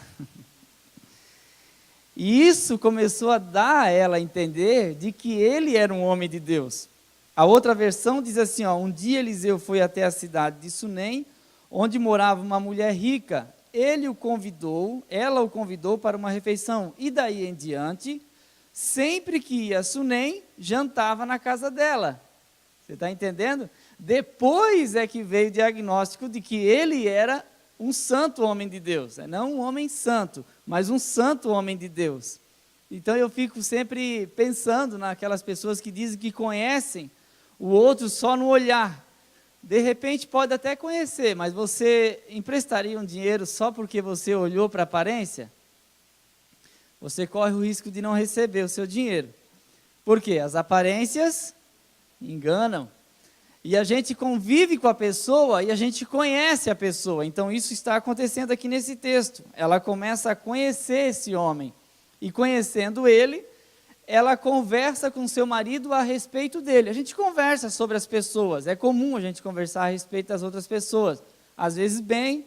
E isso começou a dar a ela a entender de que ele era um homem de Deus. A outra versão diz assim, um dia Eliseu foi até a cidade de Sunem, onde morava uma mulher rica. Ela o convidou para uma refeição. E daí em diante, sempre que ia a Sunem, jantava na casa dela. Você está entendendo? Depois é que veio o diagnóstico de que ele era um santo homem de Deus. Não um homem santo, mas um santo homem de Deus. Então eu fico sempre pensando naquelas pessoas que dizem que conhecem o outro só no olhar. De repente pode até conhecer, mas você emprestaria um dinheiro só porque você olhou para a aparência? Você corre o risco de não receber o seu dinheiro. Por quê? As aparências enganam. E a gente convive com a pessoa e a gente conhece a pessoa. Então isso está acontecendo aqui nesse texto. Ela começa a conhecer esse homem. E conhecendo ele, ela conversa com seu marido a respeito dele. A gente conversa sobre as pessoas. É comum a gente conversar a respeito das outras pessoas. Às vezes bem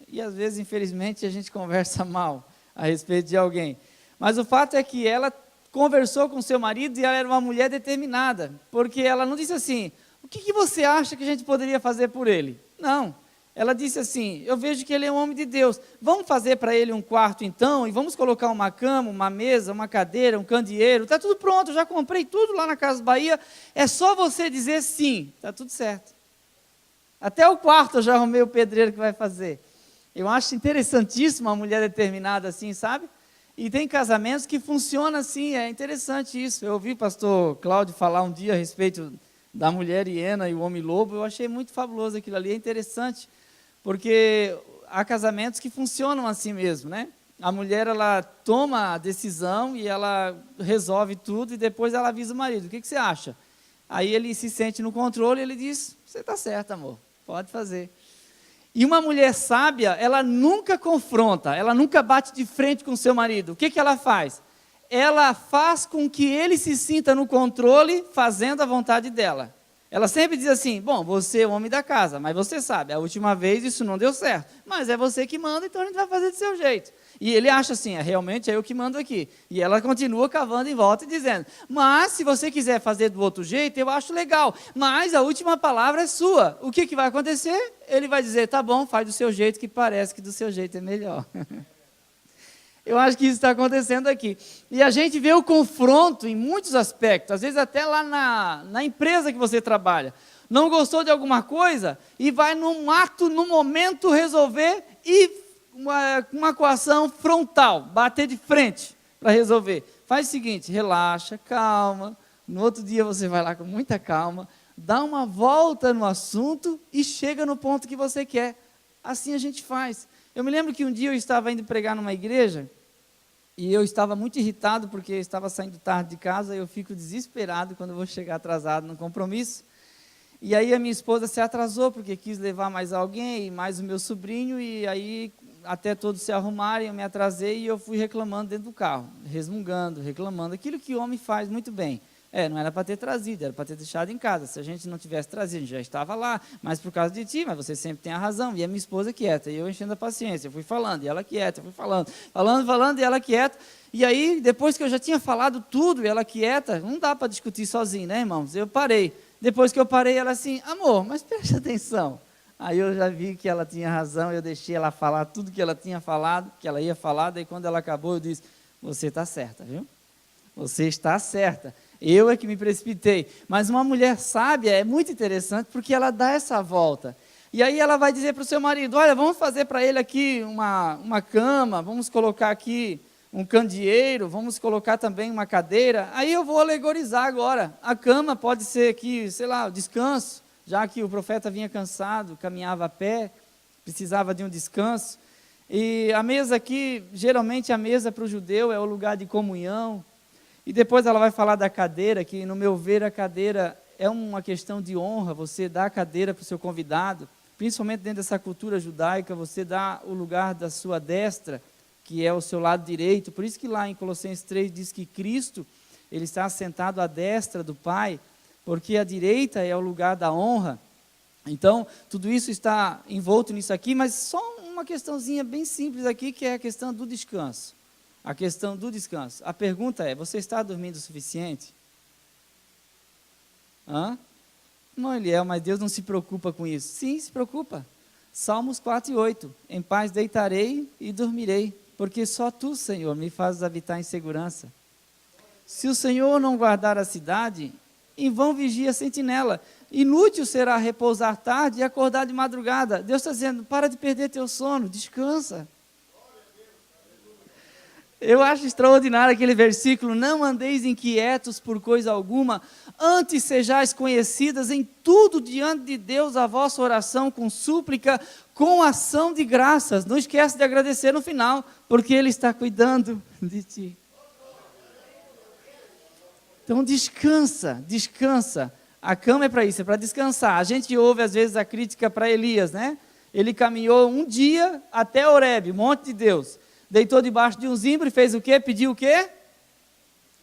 e às vezes, infelizmente, a gente conversa mal a respeito de alguém. Mas o fato é que ela conversou com seu marido e ela era uma mulher determinada. Porque ela não disse assim: o que você acha que a gente poderia fazer por ele? Não. Ela disse assim: eu vejo que ele é um homem de Deus. Vamos fazer para ele um quarto então, e vamos colocar uma cama, uma mesa, uma cadeira, um candeeiro. Está tudo pronto, já comprei tudo lá na Casa Bahia. É só você dizer sim, está tudo certo. Até o quarto eu já arrumei o pedreiro que vai fazer. Eu acho interessantíssimo uma mulher determinada assim, sabe? E tem casamentos que funcionam assim, é interessante isso. Eu ouvi o pastor Cláudio falar um dia a respeito da mulher hiena e o homem lobo. Eu achei muito fabuloso aquilo ali, é interessante. Porque há casamentos que funcionam assim mesmo, né? A mulher, ela toma a decisão e ela resolve tudo e depois ela avisa o marido. O que você acha? Aí ele se sente no controle e ele diz: você está certo, amor, pode fazer. E uma mulher sábia, ela nunca confronta, ela nunca bate de frente com o seu marido. O que ela faz? Ela faz com que ele se sinta no controle, fazendo a vontade dela. Ela sempre diz assim: bom, você é o homem da casa, mas você sabe, a última vez isso não deu certo, mas é você que manda, então a gente vai fazer do seu jeito. E ele acha assim: realmente é eu que mando aqui. E ela continua cavando em volta e dizendo: mas se você quiser fazer do outro jeito, eu acho legal, mas a última palavra é sua. O que vai acontecer? Ele vai dizer: tá bom, faz do seu jeito, que parece que do seu jeito é melhor. Eu acho que isso está acontecendo aqui. E a gente vê o confronto em muitos aspectos, às vezes até lá na empresa que você trabalha. Não gostou de alguma coisa e vai num ato, num momento, resolver e uma coação frontal, bater de frente para resolver. Faz o seguinte: relaxa, calma. No outro dia você vai lá com muita calma, dá uma volta no assunto e chega no ponto que você quer. Assim a gente faz. Eu me lembro que um dia eu estava indo pregar numa igreja e eu estava muito irritado porque eu estava saindo tarde de casa e eu fico desesperado quando eu vou chegar atrasado no compromisso. E aí a minha esposa se atrasou porque quis levar mais alguém, mais o meu sobrinho, e aí até todos se arrumarem eu me atrasei e eu fui reclamando dentro do carro, resmungando, reclamando, aquilo que o homem faz muito bem. Não era para ter trazido, era para ter deixado em casa. Se a gente não tivesse trazido, a gente já estava lá, mas por causa de ti, mas você sempre tem a razão. E a minha esposa quieta, e eu enchendo a paciência, eu fui falando, e ela quieta, eu fui falando, e ela quieta. E aí, depois que eu já tinha falado tudo, e ela quieta, não dá para discutir sozinho, né, irmãos? Eu parei. Depois que eu parei, ela assim: amor, mas preste atenção. Aí eu já vi que ela tinha razão, eu deixei ela falar tudo que ela tinha falado, que ela ia falar, daí quando ela acabou, eu disse: você está certa, viu? Você está certa. Eu é que me precipitei. Mas uma mulher sábia é muito interessante porque ela dá essa volta. E aí ela vai dizer para o seu marido: olha, vamos fazer para ele aqui uma cama, vamos colocar aqui um candeeiro, vamos colocar também uma cadeira. Aí eu vou alegorizar agora. A cama pode ser aqui, sei lá, o descanso, já que o profeta vinha cansado, caminhava a pé, precisava de um descanso. E a mesa aqui, geralmente a mesa para o judeu é o lugar de comunhão. E depois ela vai falar da cadeira, que no meu ver a cadeira é uma questão de honra. Você dá a cadeira para o seu convidado, principalmente dentro dessa cultura judaica, você dá o lugar da sua destra, que é o seu lado direito. Por isso que lá em Colossenses 3 diz que Cristo, ele está assentado à destra do Pai, porque a direita é o lugar da honra. Então, tudo isso está envolto nisso aqui, mas só uma questãozinha bem simples aqui, que é a questão do descanso. A questão do descanso. A pergunta é: você está dormindo o suficiente? Não, Eliel, mas Deus não se preocupa com isso. Sim, se preocupa. Salmos 4:8. Em paz deitarei e dormirei, porque só tu, Senhor, me fazes habitar em segurança. Se o Senhor não guardar a cidade, em vão vigia a sentinela. Inútil será repousar tarde e acordar de madrugada. Deus está dizendo, para de perder teu sono, descansa. Eu acho extraordinário aquele versículo, não andeis inquietos por coisa alguma, antes sejais conhecidas em tudo diante de Deus a vossa oração com súplica, com ação de graças. Não esquece de agradecer no final, porque Ele está cuidando de ti. Então descansa, descansa. A cama é para isso, é para descansar. A gente ouve às vezes a crítica para Elias, né? Ele caminhou um dia até Horebe, monte de Deus. Deitou debaixo de um zimbro e fez o quê? Pediu o quê?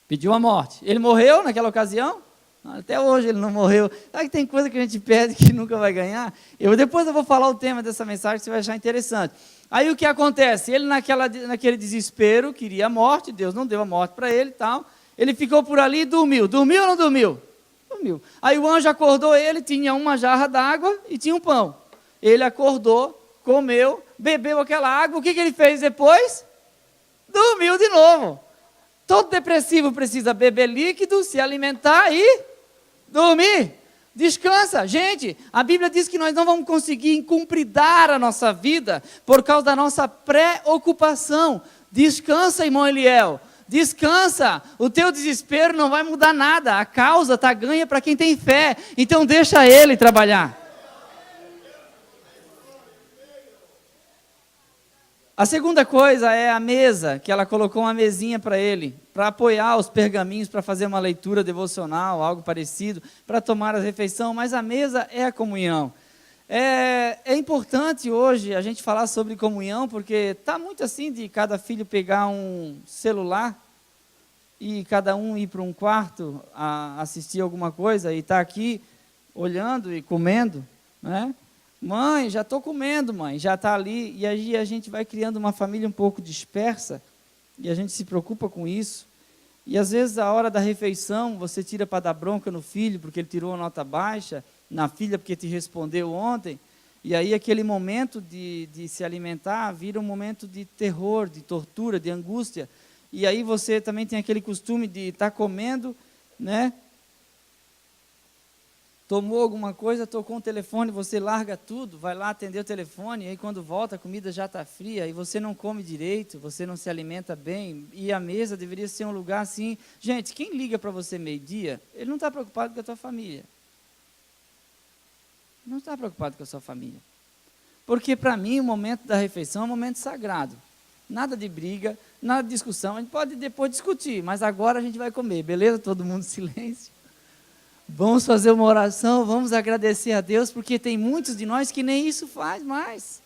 Pediu a morte. Ele morreu naquela ocasião? Até hoje ele não morreu. Sabe que tem coisa que a gente pede que nunca vai ganhar? Depois eu vou falar o tema dessa mensagem, você vai achar interessante. Aí o que acontece? Ele naquele desespero, queria a morte, Deus não deu a morte para ele e tal. Ele ficou por ali e dormiu. Dormiu ou não dormiu? Dormiu. Aí o anjo acordou ele, tinha uma jarra d'água e tinha um pão. Ele acordou, comeu, bebeu aquela água, o que ele fez depois? Dormiu de novo. Todo depressivo precisa beber líquido, se alimentar e dormir. Descansa. Gente, a Bíblia diz que nós não vamos conseguir incumpridar a nossa vida por causa da nossa preocupação. Descansa, irmão Eliel. Descansa. O teu desespero não vai mudar nada. A causa está ganha para quem tem fé. Então deixa ele trabalhar. A segunda coisa é a mesa, que ela colocou uma mesinha para ele, para apoiar os pergaminhos, para fazer uma leitura devocional, algo parecido, para tomar a refeição, mas a mesa é a comunhão. É importante hoje a gente falar sobre comunhão, porque está muito assim de cada filho pegar um celular e cada um ir para um quarto a assistir alguma coisa e está aqui olhando e comendo, né? Mãe, já estou comendo, mãe, já está ali. E aí a gente vai criando uma família um pouco dispersa e a gente se preocupa com isso. E às vezes a hora da refeição você tira para dar bronca no filho porque ele tirou a nota baixa, na filha porque te respondeu ontem. E aí aquele momento de se alimentar vira um momento de terror, de tortura, de angústia. E aí você também tem aquele costume de estar comendo, né? Tomou alguma coisa, tocou um telefone, você larga tudo, vai lá atender o telefone, e aí quando volta a comida já está fria, e você não come direito, você não se alimenta bem, e a mesa deveria ser um lugar assim. Gente, quem liga para você meio-dia, ele não está preocupado com a tua família. Não está preocupado com a sua família. Porque para mim o momento da refeição é um momento sagrado. Nada de briga, nada de discussão, a gente pode depois discutir, mas agora a gente vai comer, beleza? Todo mundo em silêncio. Vamos fazer uma oração, vamos agradecer a Deus, porque tem muitos de nós que nem isso faz mais.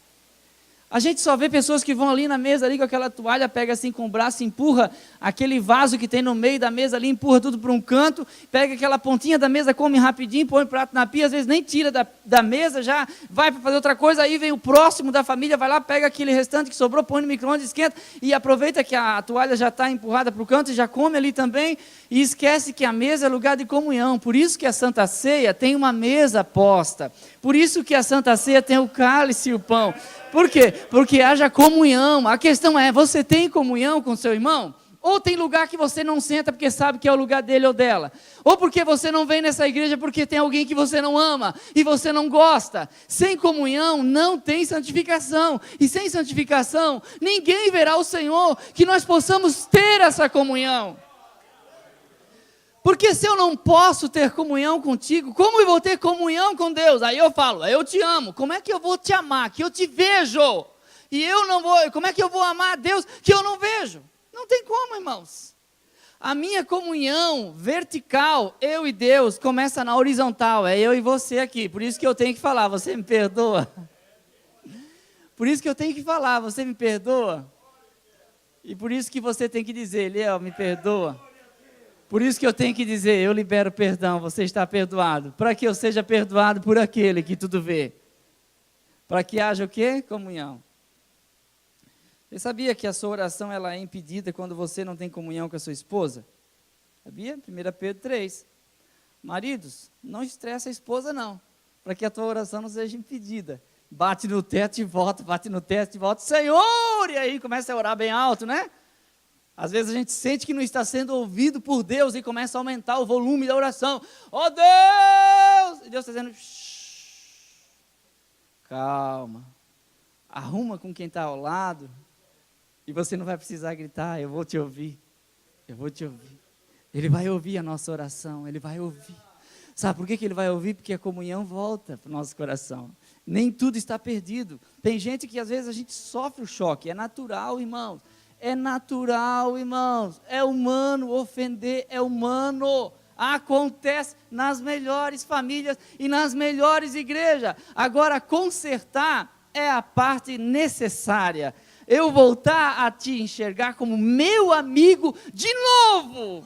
A gente só vê pessoas que vão ali na mesa, ali com aquela toalha, pega assim com o braço, empurra aquele vaso que tem no meio da mesa ali, empurra tudo para um canto, pega aquela pontinha da mesa, come rapidinho, põe o prato na pia, às vezes nem tira da mesa, já vai para fazer outra coisa, aí vem o próximo da família, vai lá, pega aquele restante que sobrou, põe no micro-ondas, esquenta, e aproveita que a toalha já está empurrada para o canto, e já come ali também, e esquece que a mesa é lugar de comunhão. Por isso que a Santa Ceia tem uma mesa posta, por isso que a Santa Ceia tem o cálice e o pão. Por quê? Porque haja comunhão. A questão é, você tem comunhão com seu irmão? Ou tem lugar que você não senta porque sabe que é o lugar dele ou dela? Ou porque você não vem nessa igreja porque tem alguém que você não ama e você não gosta? Sem comunhão não tem santificação. E sem santificação ninguém verá o Senhor. Que nós possamos ter essa comunhão. Porque se eu não posso ter comunhão contigo, como eu vou ter comunhão com Deus? Aí eu falo, eu te amo. Como é que eu vou te amar? Que eu te vejo. E eu não vou, como é que eu vou amar a Deus que eu não vejo? Não tem como, irmãos. A minha comunhão vertical, eu e Deus, começa na horizontal. É eu e você aqui. Por isso que eu tenho que falar, você me perdoa? Por isso que eu tenho que falar, você me perdoa? E por isso que você tem que dizer, Eliel, me perdoa. Por isso que eu tenho que dizer, eu libero perdão, você está perdoado. Para que eu seja perdoado por aquele que tudo vê. Para que haja o quê? Comunhão. Você sabia que a sua oração ela é impedida quando você não tem comunhão com a sua esposa? Sabia? 1 Pedro 3. Maridos, não estresse a esposa não, para que a tua oração não seja impedida. Bate no teto e volta, bate no teto e volta. Senhor! E aí começa a orar bem alto, né? Às vezes a gente sente que não está sendo ouvido por Deus e começa a aumentar o volume da oração. Oh Deus! E Deus está dizendo, shh, calma, arruma com quem está ao lado e você não vai precisar gritar, eu vou te ouvir, eu vou te ouvir. Ele vai ouvir a nossa oração, Ele vai ouvir. Sabe por que Ele vai ouvir? Porque a comunhão volta para o nosso coração. Nem tudo está perdido. Tem gente que às vezes a gente sofre o choque, é natural, irmãos. É natural, irmãos. É humano ofender, é humano. Acontece nas melhores famílias e nas melhores igrejas. Agora, consertar é a parte necessária. Eu voltar a te enxergar como meu amigo de novo.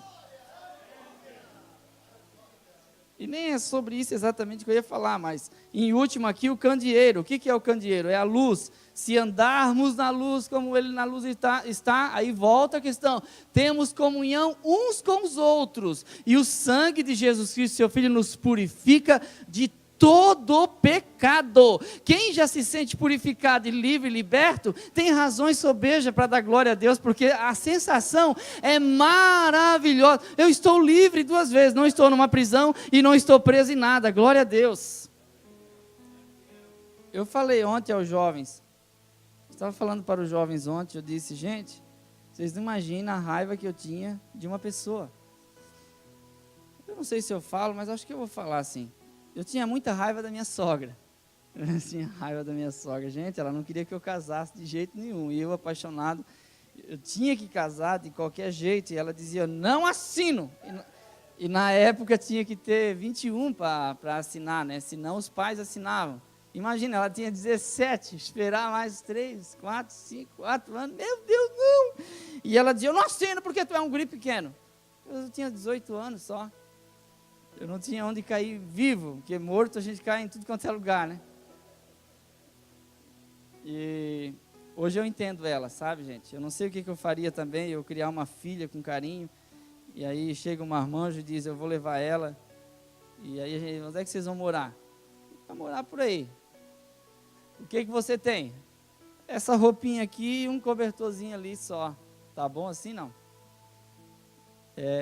E nem é sobre isso exatamente que eu ia falar, mas em último aqui o candeeiro. O que é o candeeiro? É a luz. Se andarmos na luz como Ele na luz está, aí volta a questão. Temos comunhão uns com os outros. E o sangue de Jesus Cristo, seu Filho, nos purifica de todo pecado. Quem já se sente purificado e livre, liberto, tem razões sobejas para dar glória a Deus, porque a sensação é maravilhosa. Eu estou livre 2 vezes, não estou numa prisão e não estou preso em nada, glória a Deus. Eu falei ontem aos jovens, estava falando para os jovens ontem, eu disse, gente, vocês não imaginam a raiva que eu tinha de uma pessoa. Eu não sei se eu falo, mas acho que eu vou falar assim. Eu tinha muita raiva da minha sogra. Eu tinha raiva da minha sogra. Gente, ela não queria que eu casasse de jeito nenhum. E eu, apaixonado, eu tinha que casar de qualquer jeito. E ela dizia, não assino. E na época tinha que ter 21 para assinar, né? Senão os pais assinavam. Imagina, ela tinha 17, esperar mais 3, 4, 5, 4 anos. Meu Deus, não! E ela dizia, eu não assino porque tu é um guri pequeno. Eu tinha 18 anos só. Eu não tinha onde cair vivo, porque morto a gente cai em tudo quanto é lugar, né? E hoje eu entendo ela, sabe, gente? Eu não sei o que eu faria também, eu criar uma filha com carinho, e aí chega um marmanjo e diz, eu vou levar ela, e aí a gente, onde é que vocês vão morar? Vai morar por aí. O que você tem? Essa roupinha aqui e um cobertorzinho ali só. Tá bom assim, não?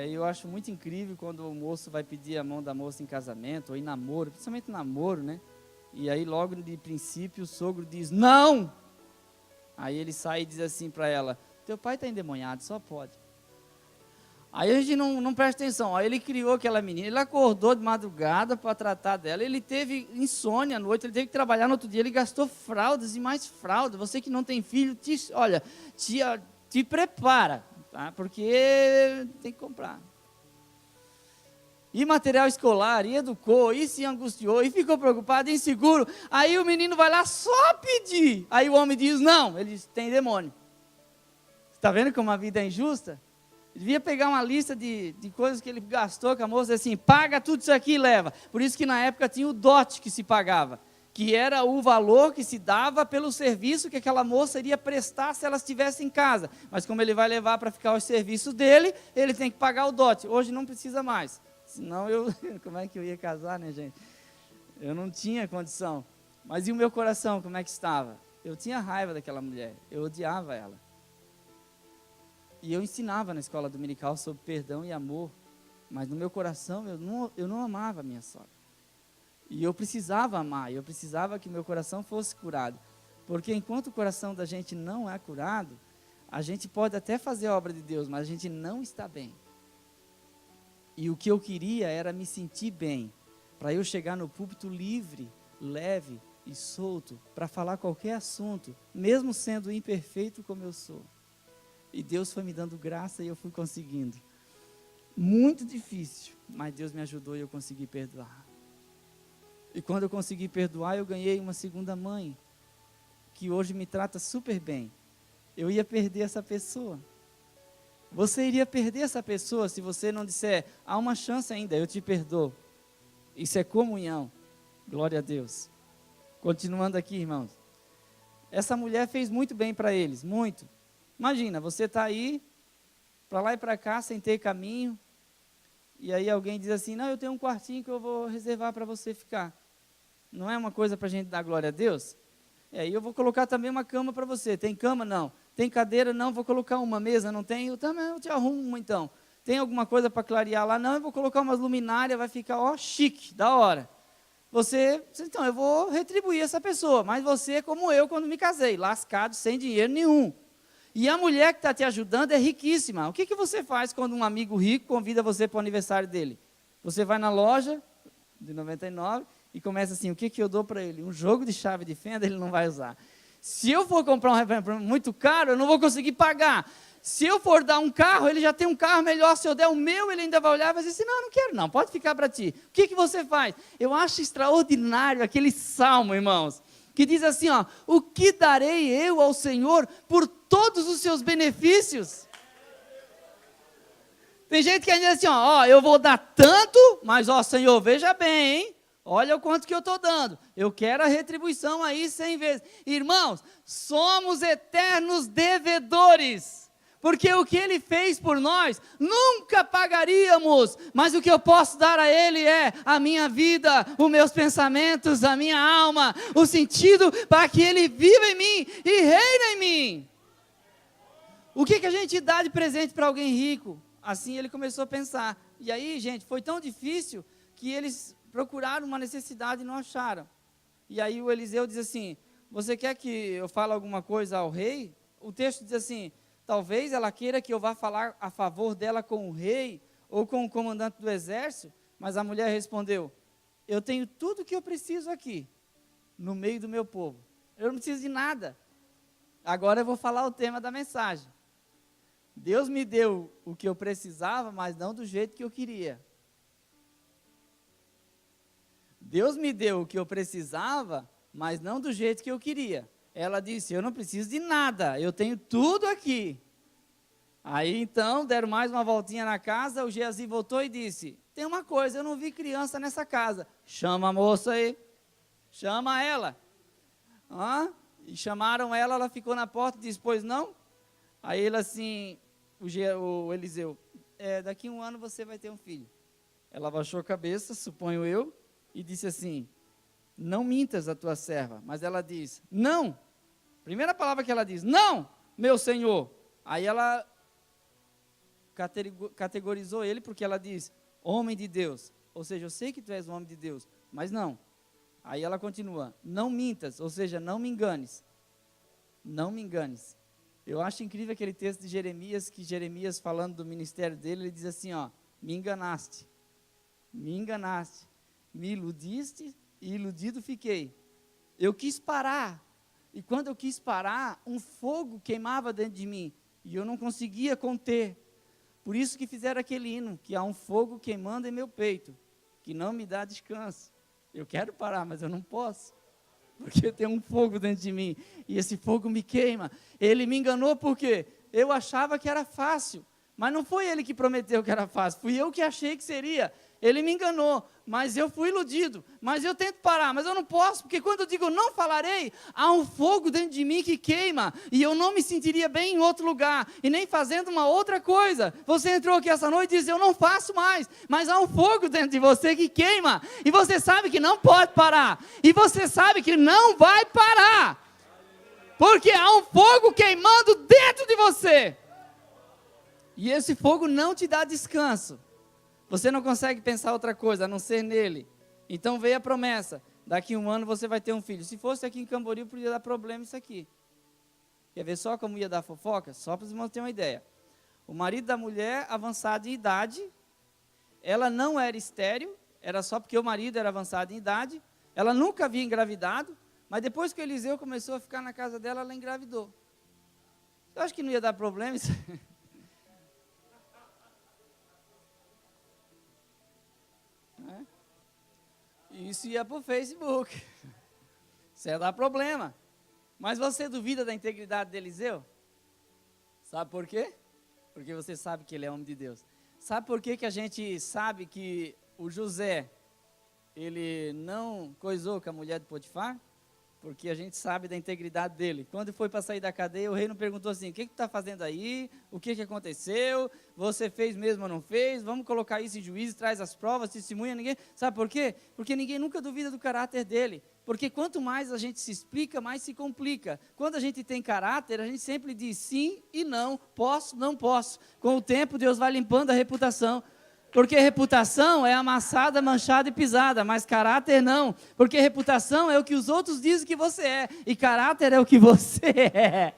Eu acho muito incrível quando o moço vai pedir a mão da moça em casamento, ou em namoro, principalmente namoro, né? E aí logo de princípio o sogro diz, não! Aí ele sai e diz assim para ela, teu pai está endemoniado, só pode. Aí a gente não presta atenção, aí ele criou aquela menina, ele acordou de madrugada para tratar dela, ele teve insônia à noite, ele teve que trabalhar no outro dia, ele gastou fraldas e mais fraldas. Você que não tem filho, te prepara. Tá? Porque tem que comprar. E material escolar, e educou, e se angustiou, e ficou preocupado, inseguro. Aí o menino vai lá só pedir. Aí o homem diz, não, ele diz, tem demônio. Está vendo como a vida é injusta? Ele devia pegar uma lista de coisas que ele gastou com a moça, assim, paga tudo isso aqui e leva. Por isso que na época tinha o dote que se pagava, que era o valor que se dava pelo serviço que aquela moça iria prestar se ela estivesse em casa. Mas como ele vai levar para ficar os serviços dele, ele tem que pagar o dote. Hoje não precisa mais. Senão como é que eu ia casar, né, gente? Eu não tinha condição. Mas e o meu coração, como é que estava? Eu tinha raiva daquela mulher, eu odiava ela. E eu ensinava na escola dominical sobre perdão e amor. Mas no meu coração, eu não amava a minha sogra. E eu precisava amar, eu precisava que meu coração fosse curado. Porque enquanto o coração da gente não é curado, a gente pode até fazer a obra de Deus, mas a gente não está bem. E o que eu queria era me sentir bem, para eu chegar no púlpito livre, leve e solto, para falar qualquer assunto, mesmo sendo imperfeito como eu sou. E Deus foi me dando graça e eu fui conseguindo. Muito difícil, mas Deus me ajudou e eu consegui perdoar. E quando eu consegui perdoar, eu ganhei uma segunda mãe, que hoje me trata super bem. Eu ia perder essa pessoa. Você iria perder essa pessoa se você não disser, há uma chance ainda, eu te perdoo. Isso é comunhão. Glória a Deus. Continuando aqui, irmãos. Essa mulher fez muito bem para eles, muito. Imagina, você está aí, para lá e para cá, sem ter caminho, e aí alguém diz assim, não, eu tenho um quartinho que eu vou reservar para você ficar. Não é uma coisa para a gente dar glória a Deus? E aí eu vou colocar também uma cama para você. Tem cama? Não. Tem cadeira? Não, vou colocar uma mesa, não tem? Eu também, eu te arrumo uma então. Tem alguma coisa para clarear lá? Não, eu vou colocar umas luminárias, vai ficar, ó, chique, da hora. Então, eu vou retribuir essa pessoa, mas você é como eu quando me casei, lascado, sem dinheiro nenhum. E a mulher que está te ajudando é riquíssima. O que você faz quando um amigo rico convida você para o aniversário dele? Você vai na loja de 99 e começa assim, o que eu dou para ele? Um jogo de chave de fenda ele não vai usar. Se eu for comprar um refrigerante muito caro, eu não vou conseguir pagar. Se eu for dar um carro, ele já tem um carro melhor. Se eu der o meu, ele ainda vai olhar e vai dizer assim, não quero não, pode ficar para ti. O que você faz? Eu acho extraordinário aquele salmo, irmãos, que diz assim, ó, o que darei eu ao Senhor por todos os seus benefícios? Tem gente que ainda diz assim, ó, eu vou dar tanto, mas, ó, Senhor, veja bem, hein? Olha o quanto que eu estou dando. Eu quero a retribuição aí 100 vezes. Irmãos, somos eternos devedores. Porque o que Ele fez por nós, nunca pagaríamos. Mas o que eu posso dar a Ele é a minha vida, os meus pensamentos, a minha alma, o sentido para que Ele viva em mim e reine em mim. O que a gente dá de presente para alguém rico? Assim ele começou a pensar. E aí, gente, foi tão difícil que eles procuraram uma necessidade e não acharam. E aí o Eliseu diz assim, você quer que eu fale alguma coisa ao rei? O texto diz assim, talvez ela queira que eu vá falar a favor dela com o rei ou com o comandante do exército, mas a mulher respondeu, eu tenho tudo o que eu preciso aqui, no meio do meu povo. Eu não preciso de nada. Agora eu vou falar o tema da mensagem. Deus me deu o que eu precisava, mas não do jeito que eu queria. Deus me deu o que eu precisava, mas não do jeito que eu queria. Ela disse, eu não preciso de nada, eu tenho tudo aqui. Aí então, deram mais uma voltinha na casa, o Geazi voltou e disse, tem uma coisa, eu não vi criança nessa casa. Chama a moça aí, chama ela. E chamaram ela, ela ficou na porta e disse, pois não? Aí ele assim, o Eliseu, daqui a 1 ano você vai ter um filho. Ela abaixou a cabeça, suponho eu, e disse assim, não mintas a tua serva. Mas ela diz, não. Primeira palavra que ela diz, não, meu senhor. Aí ela categorizou ele, porque ela diz, homem de Deus. Ou seja, eu sei que tu és um homem de Deus, mas não. Aí ela continua, não mintas, ou seja, não me enganes. Não me enganes. Eu acho incrível aquele texto de Jeremias, que Jeremias, falando do ministério dele, ele diz assim, ó, me enganaste, me iludiste e iludido fiquei. Eu quis parar, e quando eu quis parar, um fogo queimava dentro de mim, e eu não conseguia conter. Por isso que fizeram aquele hino, que há um fogo queimando em meu peito, que não me dá descanso. Eu quero parar, mas eu não posso. Porque tem um fogo dentro de mim, e esse fogo me queima. Ele me enganou porque eu achava que era fácil, mas não foi ele que prometeu que era fácil, fui eu que achei que seria. Ele me enganou, mas eu fui iludido, mas eu tento parar, mas eu não posso, porque quando eu digo não falarei, há um fogo dentro de mim que queima, e eu não me sentiria bem em outro lugar, e nem fazendo uma outra coisa. Você entrou aqui essa noite e diz, eu não faço mais, mas há um fogo dentro de você que queima, e você sabe que não pode parar, e você sabe que não vai parar, porque há um fogo queimando dentro de você, e esse fogo não te dá descanso. Você não consegue pensar outra coisa, a não ser nele. Então veio a promessa, daqui a 1 ano você vai ter um filho. Se fosse aqui em Camboriú, podia dar problema isso aqui. Quer ver só como ia dar fofoca? Só para os irmãos terem uma ideia. O marido da mulher, avançado em idade, ela não era estéril, era só porque o marido era avançado em idade, ela nunca havia engravidado, mas depois que o Eliseu começou a ficar na casa dela, ela engravidou. Eu acho que não ia dar problema isso. Isso ia para o Facebook. Isso ia dar problema. Mas você duvida da integridade de Eliseu? Sabe por quê? Porque você sabe que ele é homem de Deus. Sabe por quê que a gente sabe que o José, ele não coisou com a mulher de Potifar? porque a gente sabe da integridade dele. Quando foi para sair da cadeia, o rei não perguntou assim, o que tu está fazendo aí? O que aconteceu? Você fez mesmo ou não fez? Vamos colocar isso em juízo, traz as provas, testemunha, ninguém... Sabe por quê? Porque ninguém nunca duvida do caráter dele. Porque quanto mais a gente se explica, mais se complica. Quando a gente tem caráter, a gente sempre diz sim e não, posso, não posso. Com o tempo, Deus vai limpando a reputação. Porque reputação é amassada, manchada e pisada, mas caráter não. Porque reputação é o que os outros dizem que você é, e caráter é o que você é.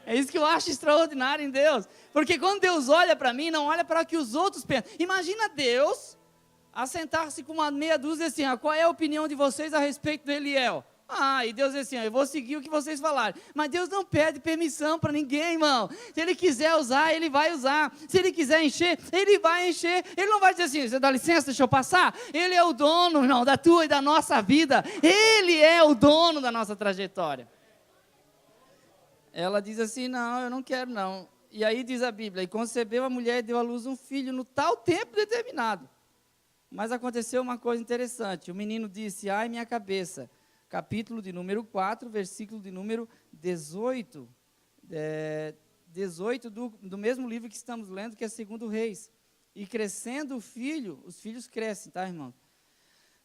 É isso que eu acho extraordinário em Deus. Porque quando Deus olha para mim, não olha para o que os outros pensam. Imagina Deus assentar-se com uma meia dúzia assim, qual é a opinião de vocês a respeito do Eliel? E Deus diz assim, eu vou seguir o que vocês falarem. Mas Deus não pede permissão para ninguém, irmão. Se Ele quiser usar, Ele vai usar. Se Ele quiser encher, Ele vai encher. Ele não vai dizer assim, você dá licença, deixa eu passar. Ele é o dono, não, da tua e da nossa vida. Ele é o dono da nossa trajetória. Ela diz assim, não, eu não quero não. E aí diz a Bíblia, e concebeu a mulher e deu à luz um filho no tal tempo determinado. Mas aconteceu uma coisa interessante. O menino disse, ai minha cabeça. Capítulo de número 4, versículo de número 18. 18 do mesmo livro que estamos lendo, que é 2 Reis. E crescendo o filho, os filhos crescem, tá, irmão?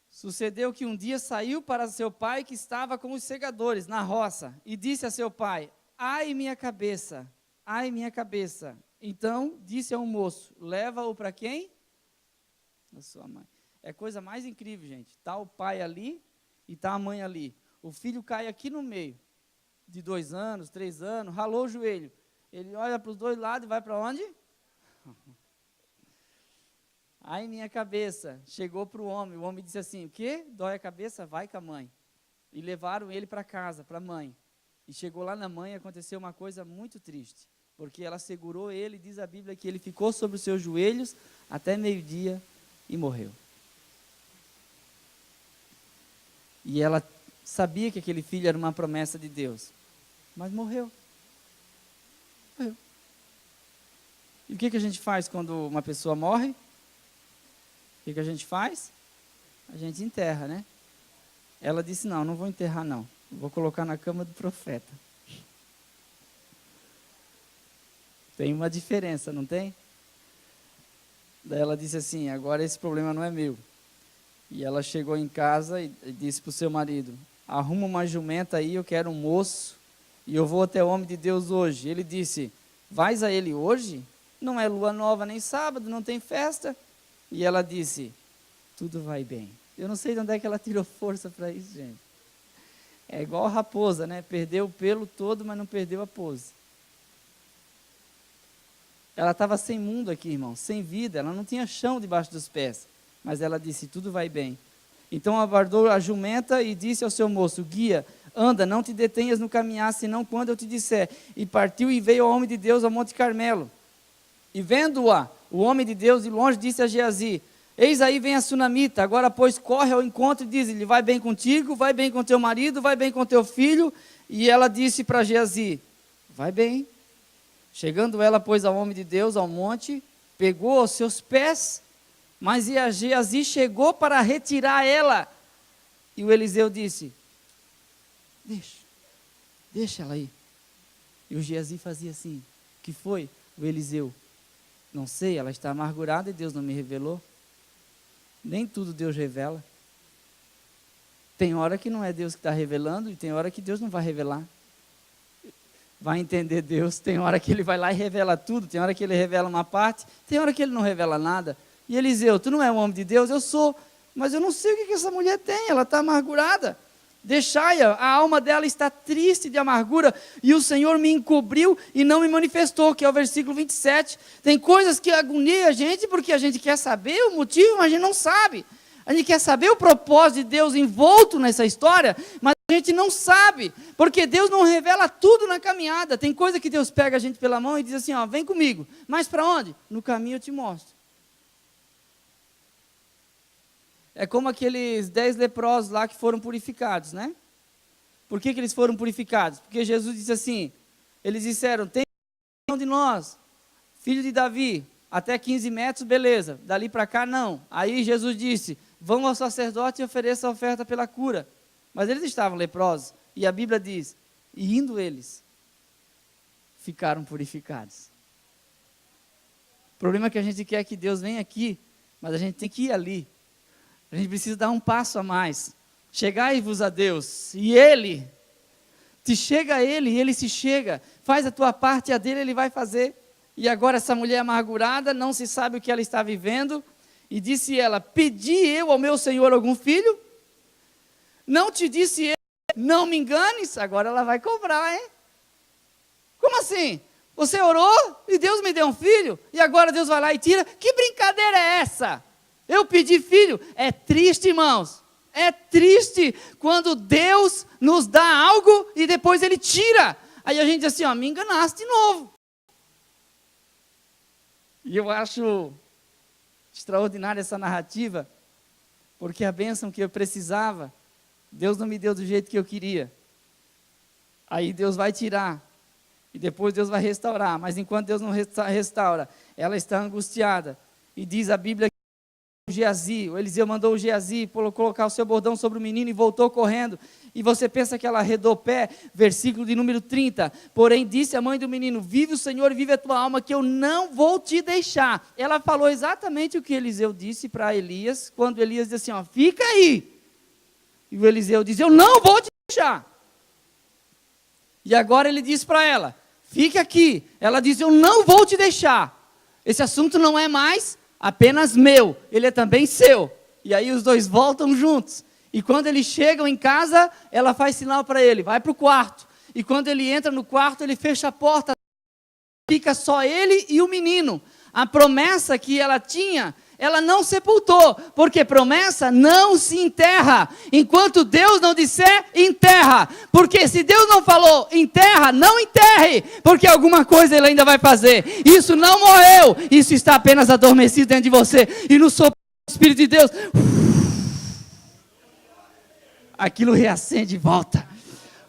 Sucedeu que um dia saiu para seu pai, que estava com os segadores na roça, e disse a seu pai, ai minha cabeça, ai minha cabeça. Então disse ao moço, leva-o para quem? A sua mãe. É a coisa mais incrível, gente. Está o pai ali e está a mãe ali. O filho cai aqui no meio, de 2 anos, 3 anos, ralou o joelho. Ele olha para os dois lados e vai para onde? Ai, minha cabeça. Chegou para o homem disse assim, o quê? Dói a cabeça? Vai com a mãe. E levaram ele para casa, para a mãe. E chegou lá na mãe e aconteceu uma coisa muito triste. Porque ela segurou ele, diz a Bíblia que ele ficou sobre os seus joelhos até meio-dia e morreu. E ela sabia que aquele filho era uma promessa de Deus, mas morreu. Morreu. E o que a gente faz quando uma pessoa morre? O que a gente faz? A gente enterra, né? Ela disse, não vou enterrar não, vou colocar na cama do profeta. Tem uma diferença, não tem? Daí ela disse assim, agora esse problema não é meu. E ela chegou em casa e disse para o seu marido, arruma uma jumenta aí, eu quero um moço, e eu vou até o homem de Deus hoje. Ele disse, vais a ele hoje? Não é lua nova nem sábado, não tem festa. E ela disse, tudo vai bem. Eu não sei de onde é que ela tirou força para isso, gente. É igual a raposa, né? Perdeu o pelo todo, mas não perdeu a pose. Ela estava sem mundo aqui, irmão, sem vida, ela não tinha chão debaixo dos pés. Mas ela disse, tudo vai bem. Então abordou a jumenta e disse ao seu moço, guia, anda, não te detenhas no caminhar, senão quando eu te disser. E partiu e veio ao homem de Deus ao Monte Carmelo. E vendo-a, o homem de Deus de longe disse a Geazi, eis aí vem a sunamita, agora pois corre ao encontro e diz-lhe, vai bem contigo, vai bem com teu marido, vai bem com teu filho. E ela disse para Geazi, vai bem. Chegando ela, pois, ao homem de Deus, ao monte, pegou aos seus pés, mas Geazi chegou para retirar ela. E o Eliseu disse, deixa ela aí. E o Geazi fazia assim, que foi? O Eliseu, não sei, ela está amargurada e Deus não me revelou. Nem tudo Deus revela. Tem hora que não é Deus que está revelando e tem hora que Deus não vai revelar. Vai entender Deus, tem hora que Ele vai lá e revela tudo, tem hora que Ele revela uma parte, tem hora que Ele não revela nada. E Eliseu, tu não é um homem de Deus? Eu sou, mas eu não sei o que essa mulher tem, ela está amargurada. Deixai-a, a alma dela está triste de amargura, e o Senhor me encobriu e não me manifestou, que é o versículo 27. Tem coisas que agoniam a gente, porque a gente quer saber o motivo, mas a gente não sabe. A gente quer saber o propósito de Deus envolto nessa história, mas a gente não sabe, porque Deus não revela tudo na caminhada. Tem coisa que Deus pega a gente pela mão e diz assim, ó, vem comigo. Mas para onde? No caminho eu te mostro. É como aqueles 10 leprosos lá que foram purificados, né? Por que eles foram purificados? Porque Jesus disse assim, eles disseram, tem um de nós, filho de Davi, até 15 metros, beleza, dali para cá não. Aí Jesus disse, vão ao sacerdote e ofereça a oferta pela cura. Mas eles estavam leprosos. E a Bíblia diz, e indo eles, ficaram purificados. O problema é que a gente quer que Deus venha aqui, mas a gente tem que ir ali. A gente precisa dar um passo a mais. Chegai-vos a Deus, e Ele, te chega a Ele, e Ele se chega. Faz a tua parte, e a dele Ele vai fazer. E agora essa mulher amargurada, não se sabe o que ela está vivendo, e disse ela, pedi eu ao meu Senhor algum filho? Não te disse ele, não me enganes? Agora ela vai cobrar, hein? Como assim? Você orou e Deus me deu um filho, e agora Deus vai lá e tira? Que brincadeira é essa? Eu pedi filho. É triste, irmãos. É triste quando Deus nos dá algo e depois Ele tira. Aí a gente diz assim, ó, me enganaste de novo. E eu acho extraordinária essa narrativa, porque a bênção que eu precisava, Deus não me deu do jeito que eu queria. Aí Deus vai tirar. E depois Deus vai restaurar. Mas enquanto Deus não restaura, ela está angustiada. E diz a Bíblia que Geazi, o Eliseu mandou o Geazi colocar o seu bordão sobre o menino e voltou correndo. E você pensa que ela arredou o pé, versículo de número 30. Porém disse a mãe do menino, vive o Senhor e vive a tua alma, que eu não vou te deixar. Ela falou exatamente o que Eliseu disse para Elias, quando Elias disse assim, ó, fica aí. E o Eliseu diz, eu não vou te deixar. E agora ele diz para ela, fique aqui. Ela diz, eu não vou te deixar. Esse assunto não é mais apenas meu, ele é também seu. E aí os dois voltam juntos. E quando eles chegam em casa, ela faz sinal para ele, vai para o quarto. E quando ele entra no quarto, ele fecha a porta. Fica só ele e o menino. A promessa que ela tinha, ela não sepultou, porque promessa não se enterra. Enquanto Deus não disser, enterra. Porque se Deus não falou, enterra, não enterre, porque alguma coisa Ele ainda vai fazer. Isso não morreu, isso está apenas adormecido dentro de você. E no sopro do Espírito de Deus, aquilo reacende e volta.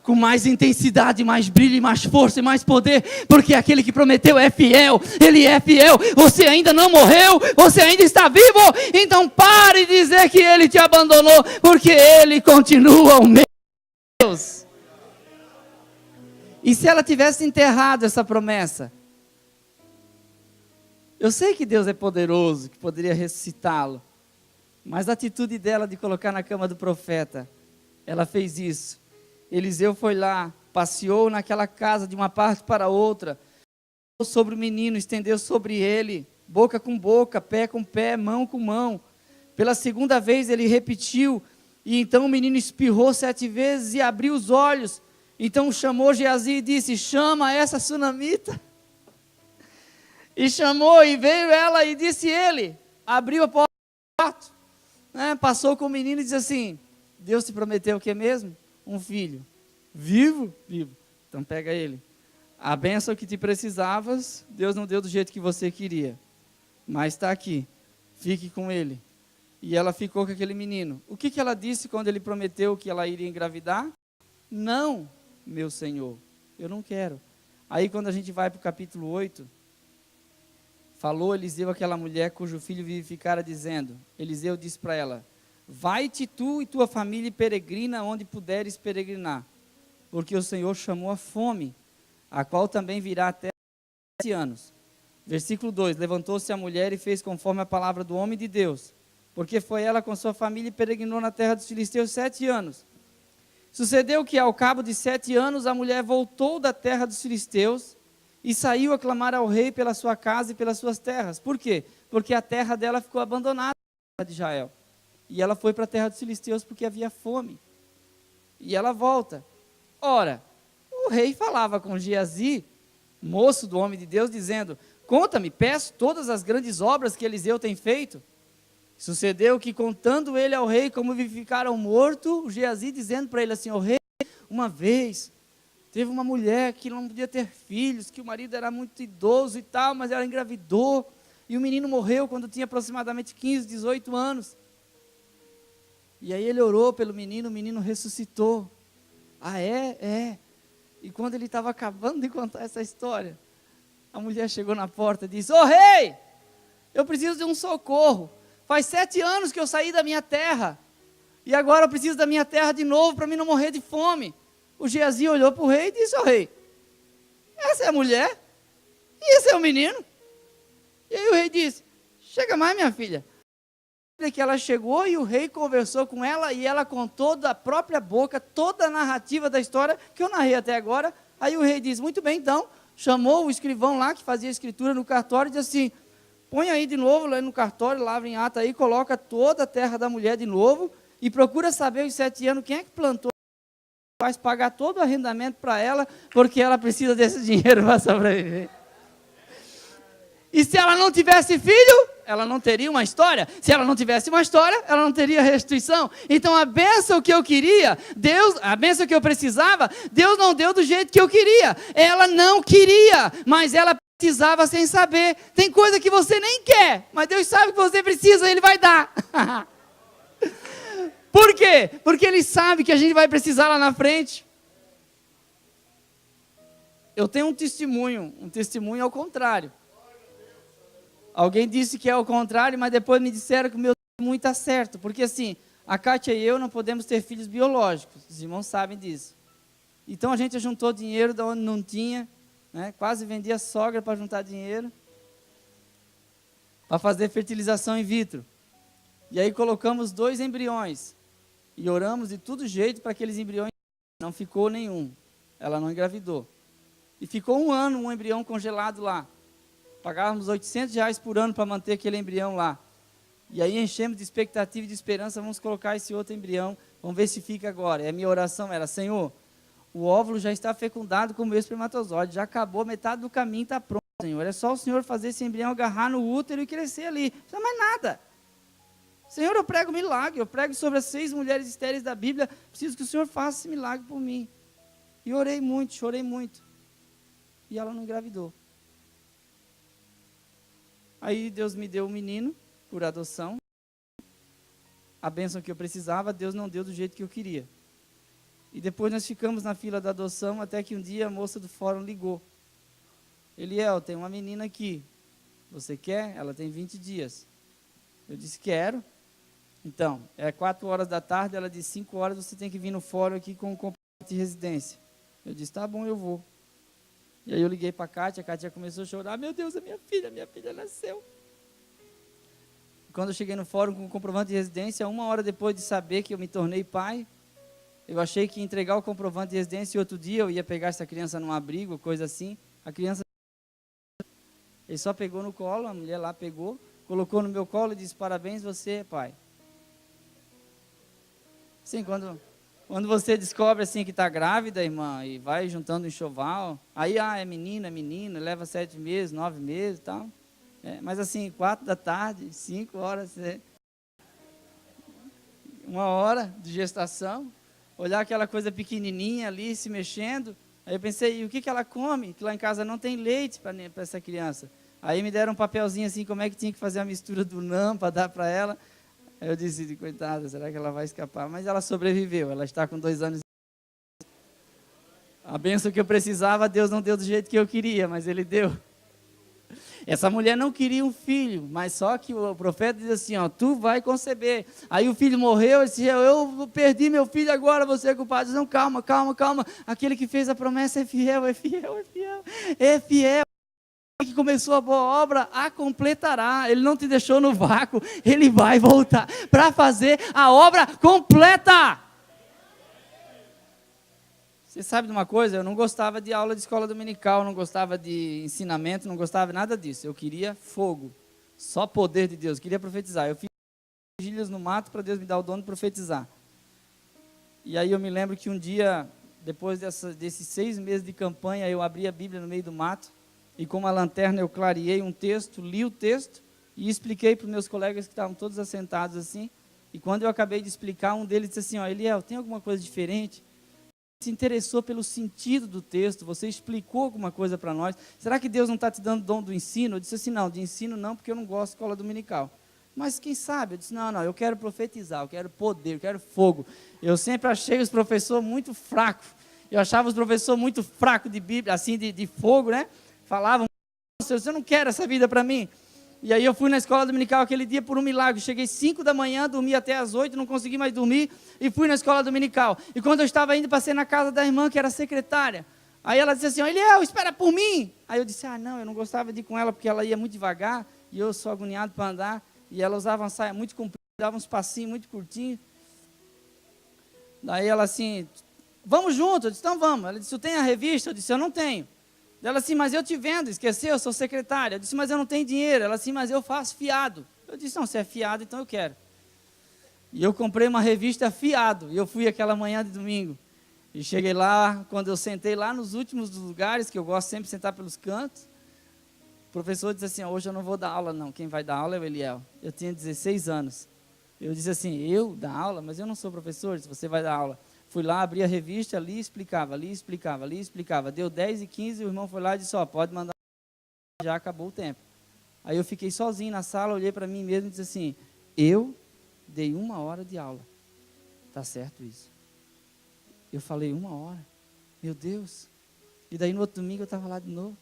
Com mais intensidade, mais brilho, e mais força e mais poder, porque aquele que prometeu é fiel, Ele é fiel. Você ainda não morreu, você ainda está vivo, então pare de dizer que Ele te abandonou, porque Ele continua o mesmo Deus. E se ela tivesse enterrado essa promessa? Eu sei que Deus é poderoso, que poderia ressuscitá-lo, mas a atitude dela de colocar na cama do profeta, ela fez isso. Eliseu foi lá, passeou naquela casa de uma parte para outra, sobre o menino, estendeu sobre ele, boca com boca, pé com pé, mão com mão. Pela segunda vez ele repetiu, e então o menino espirrou 7 vezes e abriu os olhos. Então chamou Geazi e disse, chama essa sunamita. E chamou, e veio ela e disse ele, abriu a porta do quarto, passou com o menino e disse assim, Deus te prometeu o que mesmo? Um filho, vivo? Vivo. Então pega ele. A bênção que te precisavas, Deus não deu do jeito que você queria, mas está aqui, fique com ele. E ela ficou com aquele menino. O que ela disse quando ele prometeu que ela iria engravidar? Não, meu Senhor, eu não quero. Aí quando a gente vai para o capítulo 8, falou Eliseu àquela mulher cujo filho vivificara, dizendo, Eliseu disse para ela, vai-te tu e tua família e peregrina onde puderes peregrinar, porque o Senhor chamou a fome, a qual também virá até 7 anos. Versículo 2, levantou-se a mulher e fez conforme a palavra do homem de Deus, porque foi ela com sua família e peregrinou na terra dos filisteus 7 anos. Sucedeu que ao cabo de 7 anos a mulher voltou da terra dos filisteus e saiu a clamar ao rei pela sua casa e pelas suas terras. Por quê? Porque a terra dela ficou abandonada de Israel. E ela foi para a terra dos filisteus porque havia fome. E ela volta. Ora, o rei falava com Geazi, moço do homem de Deus, dizendo, conta-me, peço, todas as grandes obras que Eliseu tem feito. Sucedeu que, contando ele ao rei como vivificaram o morto, Geazi dizendo para ele assim, o rei, uma vez, teve uma mulher que não podia ter filhos, que o marido era muito idoso e tal, mas ela engravidou, e o menino morreu quando tinha aproximadamente 15, 18 anos. E aí ele orou pelo menino, o menino ressuscitou. Ah, é? É. E quando ele estava acabando de contar essa história, a mulher chegou na porta e disse, ô rei, eu preciso de um socorro. Faz 7 anos que eu saí da minha terra. E agora eu preciso da minha terra de novo para mim não morrer de fome. O Geazi olhou para o rei e disse ao rei, essa é a mulher e esse é o menino. E aí o rei disse, chega mais minha filha. Que ela chegou e o rei conversou com ela e ela contou da própria boca toda a narrativa da história que eu narrei até agora. Aí o rei disse, muito bem então, chamou o escrivão lá que fazia a escritura no cartório e disse assim, põe aí de novo lá no cartório, lavra em ata aí, coloca toda a terra da mulher de novo e procura saber os 7 anos quem é que plantou, faz pagar todo o arrendamento para ela, porque ela precisa desse dinheiro para sobreviver. E se ela não tivesse filho, ela não teria uma história. Se ela não tivesse uma história, ela não teria restituição. Então a bênção que eu queria, a bênção que eu precisava, Deus não deu do jeito que eu queria. Ela não queria, mas ela precisava sem saber. Tem coisa que você nem quer, mas Deus sabe que você precisa, Ele vai dar. Por quê? Porque Ele sabe que a gente vai precisar lá na frente. Eu tenho um testemunho ao contrário. Alguém disse que é ao contrário, mas depois me disseram que o meu testemunho está certo. Porque assim, a Kátia e eu não podemos ter filhos biológicos. Os irmãos sabem disso. Então a gente juntou dinheiro de onde não tinha. Né? Quase vendia sogra para juntar dinheiro. Para fazer fertilização in vitro. E aí colocamos 2 embriões. E oramos de todo jeito para aqueles embriões. Não ficou nenhum. Ela não engravidou. E ficou 1 ano um embrião congelado lá. Pagávamos R$800 por ano para manter aquele embrião lá. E aí enchemos de expectativa e de esperança, vamos colocar esse outro embrião, vamos ver se fica agora. E a minha oração era, Senhor, o óvulo já está fecundado como o espermatozoide, já acabou, metade do caminho está pronto, Senhor. É só o Senhor fazer esse embrião agarrar no útero e crescer ali. Não precisa mais nada. Senhor, eu prego milagre, eu prego sobre as 6 mulheres estéreis da Bíblia, preciso que o Senhor faça esse milagre por mim. E orei muito, chorei muito. E ela não engravidou. Aí Deus me deu um menino, por adoção. A bênção que eu precisava, Deus não deu do jeito que eu queria. E depois nós ficamos na fila da adoção, até que um dia a moça do fórum ligou. Eliel, tem uma menina aqui. Você quer? Ela tem 20 dias. Eu disse, quero. Então, é 4 horas da tarde, ela disse, 5 horas você tem que vir no fórum aqui com o comprovante de residência. Eu disse, tá bom, eu vou. E aí eu liguei para a Kátia começou a chorar, meu Deus, a minha filha nasceu. Quando eu cheguei no fórum com o comprovante de residência, 1 hora depois de saber que eu me tornei pai, eu achei que ia entregar o comprovante de residência e outro dia eu ia pegar essa criança num abrigo, coisa assim. A criança, ele só pegou no colo, a mulher lá pegou, colocou no meu colo e disse, parabéns, você é pai. Sim, quando você descobre assim que está grávida, irmã, e vai juntando enxoval, aí é menina, leva 7 meses, 9 meses e tal. Mas assim, 4 da tarde, 5 horas, 1 hora de gestação, olhar aquela coisa pequenininha ali, se mexendo. Aí eu pensei, e o que ela come? Que lá em casa não tem leite para essa criança. Aí me deram um papelzinho assim, como é que tinha que fazer a mistura do NAM para dar para ela. Aí eu disse, coitada, será que ela vai escapar? Mas ela sobreviveu, ela está com 2 anos. A bênção que eu precisava, Deus não deu do jeito que eu queria, mas Ele deu. Essa mulher não queria um filho, mas só que o profeta diz assim, ó, tu vai conceber. Aí o filho morreu, ele disse, eu perdi meu filho agora, você é culpado. Diz, não, calma. Aquele que fez a promessa é fiel. Que começou a boa obra, a completará. Ele não te deixou no vácuo, Ele vai voltar para fazer a obra completa. Você sabe de uma coisa? Eu não gostava de aula de escola dominical, não gostava de ensinamento, não gostava nada disso. Eu queria fogo, só poder de Deus, eu queria profetizar. Eu fiz vigílias no mato para Deus me dar o dom de profetizar. E aí eu me lembro que um dia, depois desses 6 meses de campanha, eu abri a Bíblia no meio do mato, e com uma lanterna eu clareei um texto, li o texto e expliquei para os meus colegas que estavam todos assentados assim. E quando eu acabei de explicar, um deles disse assim, ó, Eliel, tem alguma coisa diferente? Se interessou pelo sentido do texto, você explicou alguma coisa para nós. Será que Deus não está te dando dom do ensino? Eu disse assim, não, de ensino não, porque eu não gosto de escola dominical. Mas quem sabe? Eu disse, não, eu quero profetizar, eu quero poder, eu quero fogo. Eu sempre achei os professores muito fracos. Eu achava os professores muito fracos de Bíblia, assim, de fogo, né? Falavam, eu não quero essa vida para mim. E aí eu fui na escola dominical aquele dia por um milagre. Cheguei 5 da manhã, dormi até as 8, não consegui mais dormir e fui na escola dominical. E quando eu estava indo, passei na casa da irmã, que era secretária. Aí ela disse assim, Eliel, espera por mim. Aí eu disse, não, eu não gostava de ir com ela porque ela ia muito devagar e eu sou agoniado para andar. E ela usava uma saia muito comprida, dava uns passinhos muito curtinhos. Daí ela assim, vamos juntos? Eu disse, então vamos. Ela disse, tu tem a revista? Eu disse, eu não tenho. Ela assim, mas eu te vendo, esqueceu, eu sou secretária. Eu disse, mas eu não tenho dinheiro. Ela assim, mas eu faço fiado. Eu disse, não, se é fiado, então eu quero. E eu comprei uma revista fiado. E eu fui aquela manhã de domingo. E cheguei lá, quando eu sentei lá nos últimos lugares, que eu gosto sempre de sentar pelos cantos, o professor disse assim, hoje eu não vou dar aula não, quem vai dar aula é o Eliel. Eu tinha 16 anos. Eu disse assim, eu dar aula? Mas eu não sou professor, se você vai dar aula. Fui lá, abri a revista, ali explicava, ali explicava, ali explicava. Deu 10 e 15, o irmão foi lá e disse, pode mandar, já acabou o tempo. Aí eu fiquei sozinho na sala, olhei para mim mesmo e disse assim, eu dei 1 hora de aula. Tá certo isso? Eu falei 1 hora, meu Deus. E daí no outro domingo eu estava lá de novo.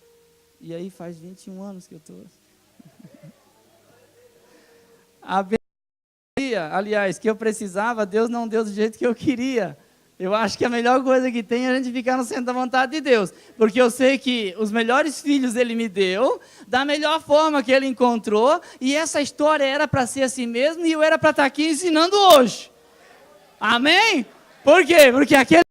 E aí faz 21 anos que eu estou. Aliás, que eu precisava, Deus não deu do jeito que eu queria. Eu acho que a melhor coisa que tem é a gente ficar no centro da vontade de Deus. Porque eu sei que os melhores filhos Ele me deu, da melhor forma que Ele encontrou, e essa história era para ser assim mesmo, e eu era para estar aqui ensinando hoje. Amém? Por quê? Porque aquele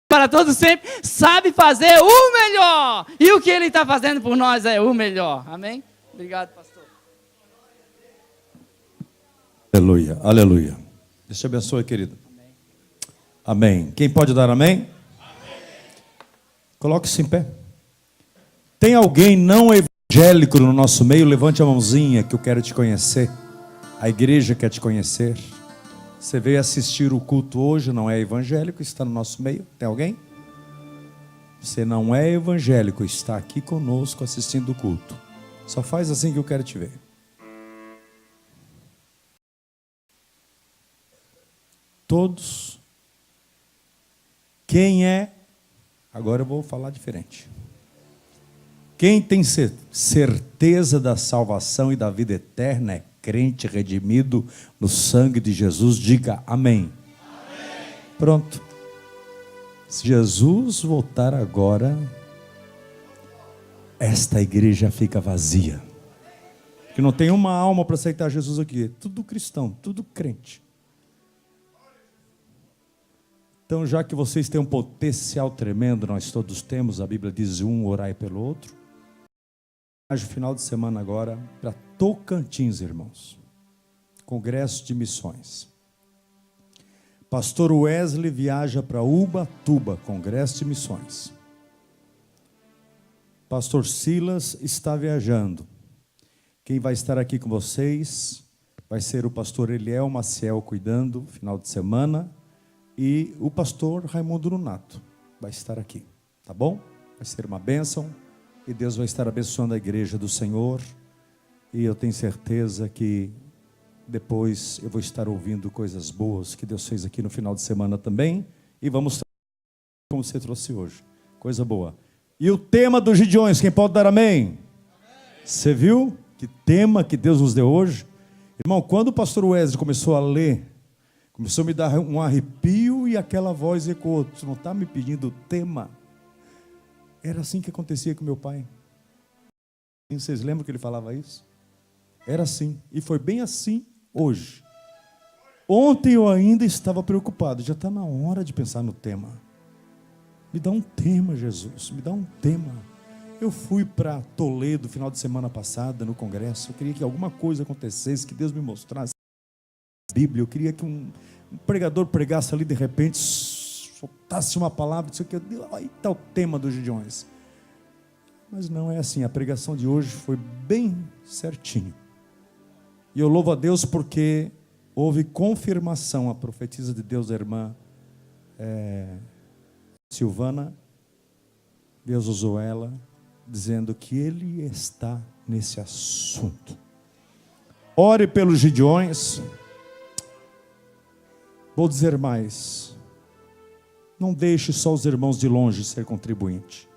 para todos sempre sabe fazer o melhor. E o que Ele está fazendo por nós é o melhor. Amém? Obrigado, pastor. Aleluia, aleluia. Deus te abençoe, querido. Amém. Quem pode dar amém? Amém. Coloque-se em pé. Tem alguém não evangélico no nosso meio? Levante a mãozinha que eu quero te conhecer. A igreja quer te conhecer. Você veio assistir o culto hoje, não é evangélico, está no nosso meio. Tem alguém? Você não é evangélico, está aqui conosco assistindo o culto. Só faz assim que eu quero te ver. Todos. Quem é? Agora eu vou falar diferente. Quem tem certeza da salvação e da vida eterna é crente redimido no sangue de Jesus, diga amém. Amém. Pronto. Se Jesus voltar agora, esta igreja fica vazia. Que não tem uma alma para aceitar Jesus aqui. Tudo cristão, tudo crente. Então, já que vocês têm um potencial tremendo, nós todos temos, a Bíblia diz orai pelo outro. Final de semana agora para Tocantins, irmãos. Congresso de Missões. Pastor Wesley viaja para Ubatuba, Congresso de Missões. Pastor Silas está viajando. Quem vai estar aqui com vocês vai ser o pastor Eliel Maciel cuidando, final de semana. E o pastor Raimundo Nonato vai estar aqui, tá bom? Vai ser uma bênção e Deus vai estar abençoando a igreja do Senhor. E eu tenho certeza que depois eu vou estar ouvindo coisas boas que Deus fez aqui no final de semana também. E vamos como você trouxe hoje, coisa boa. E o tema dos Gideões, quem pode dar amém? Amém. Você viu que tema que Deus nos deu hoje? Irmão, quando o pastor Wesley começou a ler, começou a me dar um arrepio e aquela voz ecoou. Tu não está me pedindo o tema? Era assim que acontecia com meu pai. Vocês lembram que ele falava isso? Era assim. E foi bem assim hoje. Ontem eu ainda estava preocupado. Já está na hora de pensar no tema. Me dá um tema, Jesus. Me dá um tema. Eu fui para Toledo final de semana passada no congresso. Eu queria que alguma coisa acontecesse, que Deus me mostrasse Bíblia. Eu queria que um pregador pregasse ali de repente, soltasse uma palavra, disse que aí está o tema dos Gideões. Mas não é assim. A pregação de hoje foi bem certinho. E eu louvo a Deus porque houve confirmação. A profetisa de Deus, a irmã Silvana, Deus usou ela, dizendo que Ele está nesse assunto. Ore pelos Gideões. Vou dizer mais. Não deixe só os irmãos de longe ser contribuinte.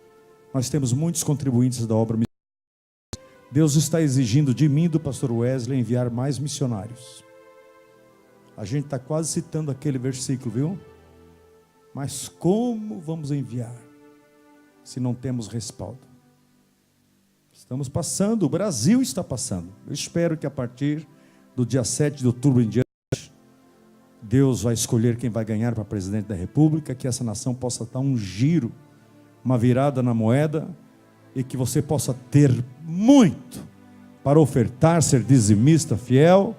Nós temos muitos contribuintes da obra missionária. Deus está exigindo de mim e do pastor Wesley enviar mais missionários. A gente está quase citando aquele versículo, viu? Mas como vamos enviar se não temos respaldo? Estamos passando, o Brasil está passando. Eu espero que a partir do dia 7 de outubro em diante, Deus vai escolher quem vai ganhar para presidente da República, que essa nação possa dar um giro, uma virada na moeda, e que você possa ter muito para ofertar, ser dizimista fiel,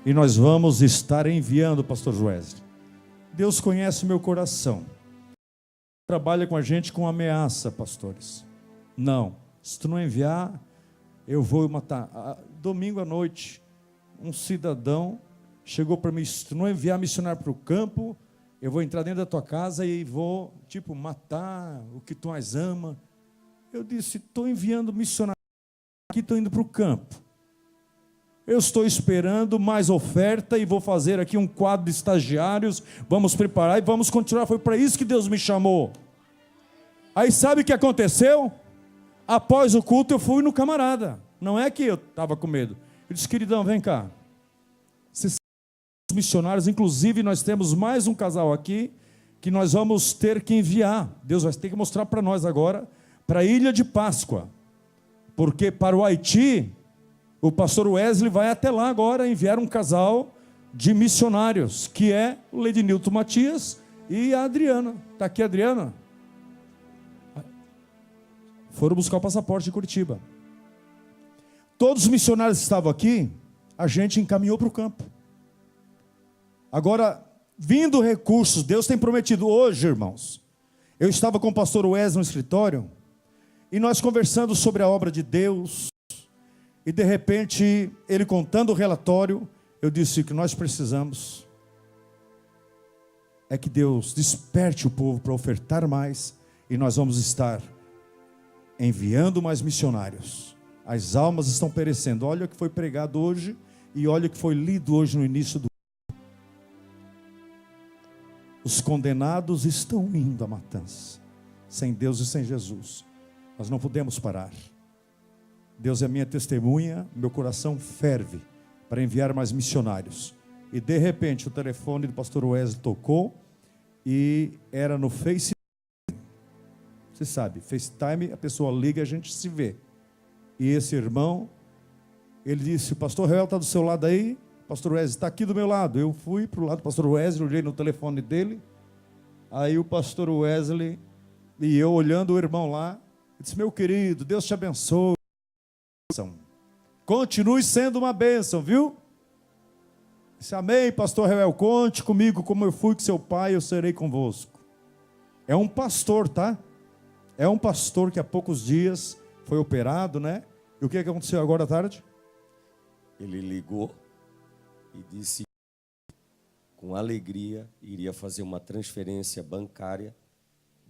e nós vamos estar enviando, pastor Wesley. Deus conhece o meu coração. Trabalha com a gente com ameaça, pastores. Não, se tu não enviar, eu vou matar. Domingo à noite, um cidadão chegou para mim: se tu não enviar missionário para o campo, eu vou entrar dentro da tua casa e vou, matar o que tu mais ama. Eu disse: estou enviando missionário aqui, estou indo para o campo. Eu estou esperando mais oferta e vou fazer aqui um quadro de estagiários, vamos preparar e vamos continuar. Foi para isso que Deus me chamou. Aí sabe o que aconteceu? Após o culto eu fui no camarada. Não é que eu estava com medo. Eu disse: queridão, vem cá. Vocês são missionários, inclusive nós temos mais um casal aqui que nós vamos ter que enviar. Deus vai ter que mostrar para nós agora, para a Ilha de Páscoa. Porque para o Haiti, o pastor Wesley vai até lá agora enviar um casal de missionários, que é o Ledinilton Matias e a Adriana. Está aqui a Adriana? Foram buscar o passaporte de Curitiba. Todos os missionários que estavam aqui, a gente encaminhou para o campo. Agora, vindo recursos, Deus tem prometido. Hoje, irmãos, eu estava com o pastor Wesley no escritório, e nós conversando sobre a obra de Deus, e de repente, ele contando o relatório, eu disse que nós precisamos é que Deus desperte o povo para ofertar mais, e nós vamos estar enviando mais missionários. As almas estão perecendo. Olha o que foi pregado hoje, e olha o que foi lido hoje no início do... Os condenados estão indo à matança, sem Deus e sem Jesus. Nós não podemos parar. Deus é minha testemunha, meu coração ferve para enviar mais missionários. E de repente o telefone do pastor Wesley tocou, e era no FaceTime. Você sabe, FaceTime, a pessoa liga e a gente se vê. E esse irmão, ele disse: o pastor Real está do seu lado aí? O pastor Wesley está aqui do meu lado. Eu fui para o lado do pastor Wesley, olhei no telefone dele. Aí o pastor Wesley, e eu olhando o irmão lá, disse: meu querido, Deus te abençoe. Continue sendo uma bênção, viu? Disse: amém, pastor Real, conte comigo, como eu fui com seu pai, eu serei convosco. É um pastor, tá? É um pastor que há poucos dias foi operado, né? E o que aconteceu agora à tarde? Ele ligou e disse que, com alegria, iria fazer uma transferência bancária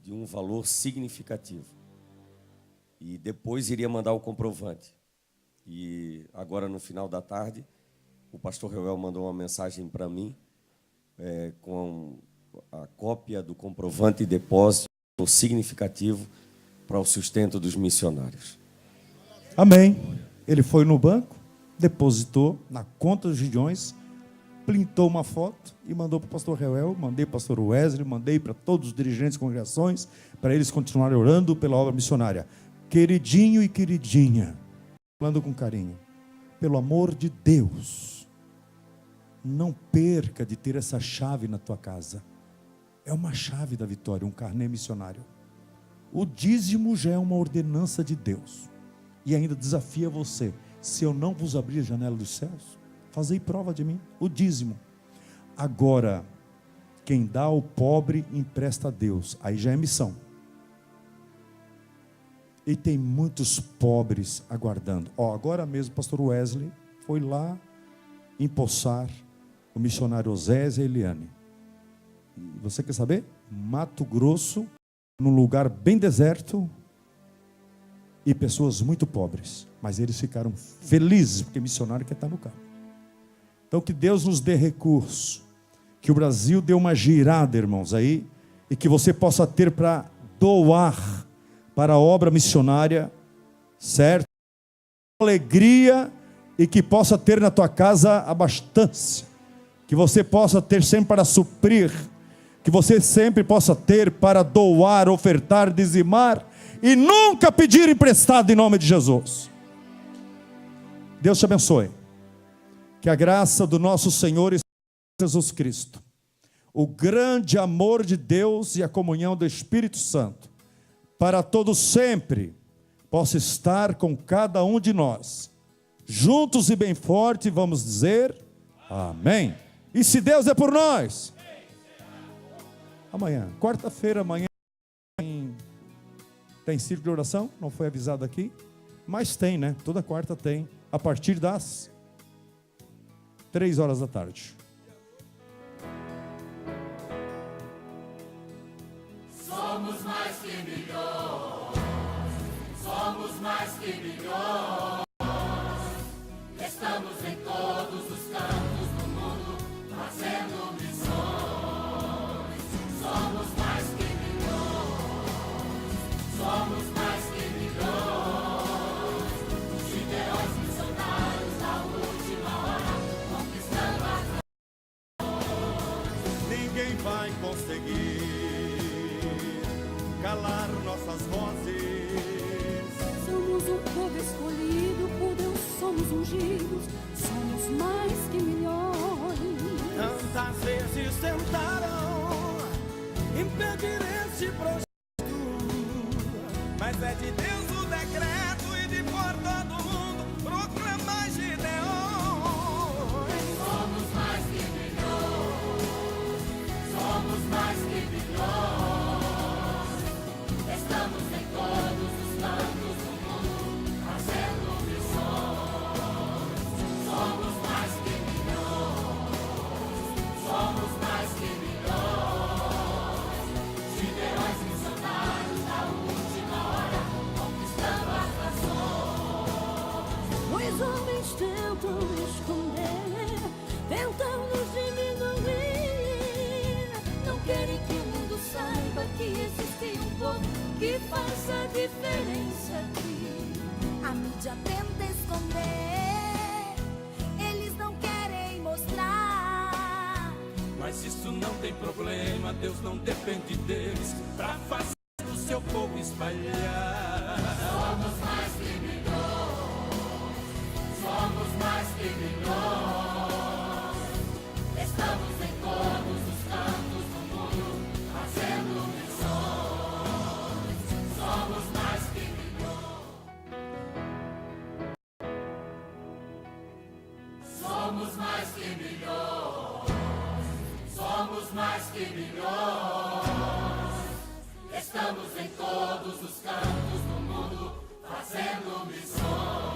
de um valor significativo. E depois iria mandar o comprovante. E agora, no final da tarde, o pastor Reuel mandou uma mensagem para mim, com a cópia do comprovante de depósito significativo para o sustento dos missionários. Amém. Ele foi no banco, depositou na conta dos Gideões, printou uma foto e mandou para o pastor Reuel, mandei para o pastor Wesley, mandei para todos os dirigentes de congregações, para eles continuarem orando pela obra missionária. Queridinho e queridinha, falando com carinho, pelo amor de Deus, não perca de ter essa chave na tua casa. É uma chave da vitória, um carnê missionário. O dízimo já é uma ordenança de Deus. E ainda desafia você: se eu não vos abrir a janela dos céus, fazei prova de mim. O dízimo. Agora, quem dá ao pobre empresta a Deus. Aí já é missão. E tem muitos pobres aguardando. Agora mesmo o pastor Wesley foi lá empossar o missionário Osés e a Eliane. E você quer saber? Mato Grosso, num lugar bem deserto, e pessoas muito pobres. Mas eles ficaram felizes, porque missionário quer estar no campo. Então que Deus nos dê recurso, que o Brasil dê uma girada, irmãos, aí, e que você possa ter para doar para a obra missionária, certo? alegria e que possa ter na tua casa abastança, que você possa ter sempre para suprir, que você sempre possa ter para doar, ofertar, dizimar e nunca pedir emprestado em nome de Jesus. Deus te abençoe. Que a graça do nosso Senhor Jesus Cristo, o grande amor de Deus e a comunhão do Espírito Santo, para todos sempre, possa estar com cada um de nós. Juntos e bem forte, vamos dizer amém. E se Deus é por nós, amanhã, quarta-feira, amanhã tem círculo de oração, não foi avisado aqui, mas tem, né? Toda quarta tem, a partir das 3 horas da tarde. Somos mais que milhões, somos mais que milhões. Estamos em todos os cantos do mundo, fazendo missões. Somos mais que milhões, somos mais que milhões. Gideões missionários da última hora, conquistando a nações. Ninguém vai conseguir calar nossas vozes. Somos um povo escolhido por Deus, somos ungidos, somos mais que milhões. Tantas vezes tentaram impedir esse projeto, mas é de Deus o decreto e de por todo mundo proclamar Gideões. Somos mais que milhões, somos mais que milhões. Estamos em todos os cantos do mundo, fazendo missões. Somos mais que milhões, somos mais que milhões. Gideões missionários da última hora, conquistando as nações. Os homens tentam esconder, tentam nos diminuir. Não querem que o mundo saiba que existe um povo que faz a diferença aqui. A mídia tenta esconder, eles não querem mostrar. Mas isso não tem problema, Deus não depende deles pra fazer o seu povo espalhar. Somos mais que milhões, somos mais que milhões. Estamos em todos os cantos do mundo, fazendo missões. Somos mais que milhões. Somos mais que milhões. Somos mais que milhões. Estamos em todos os cantos do mundo, fazendo missões.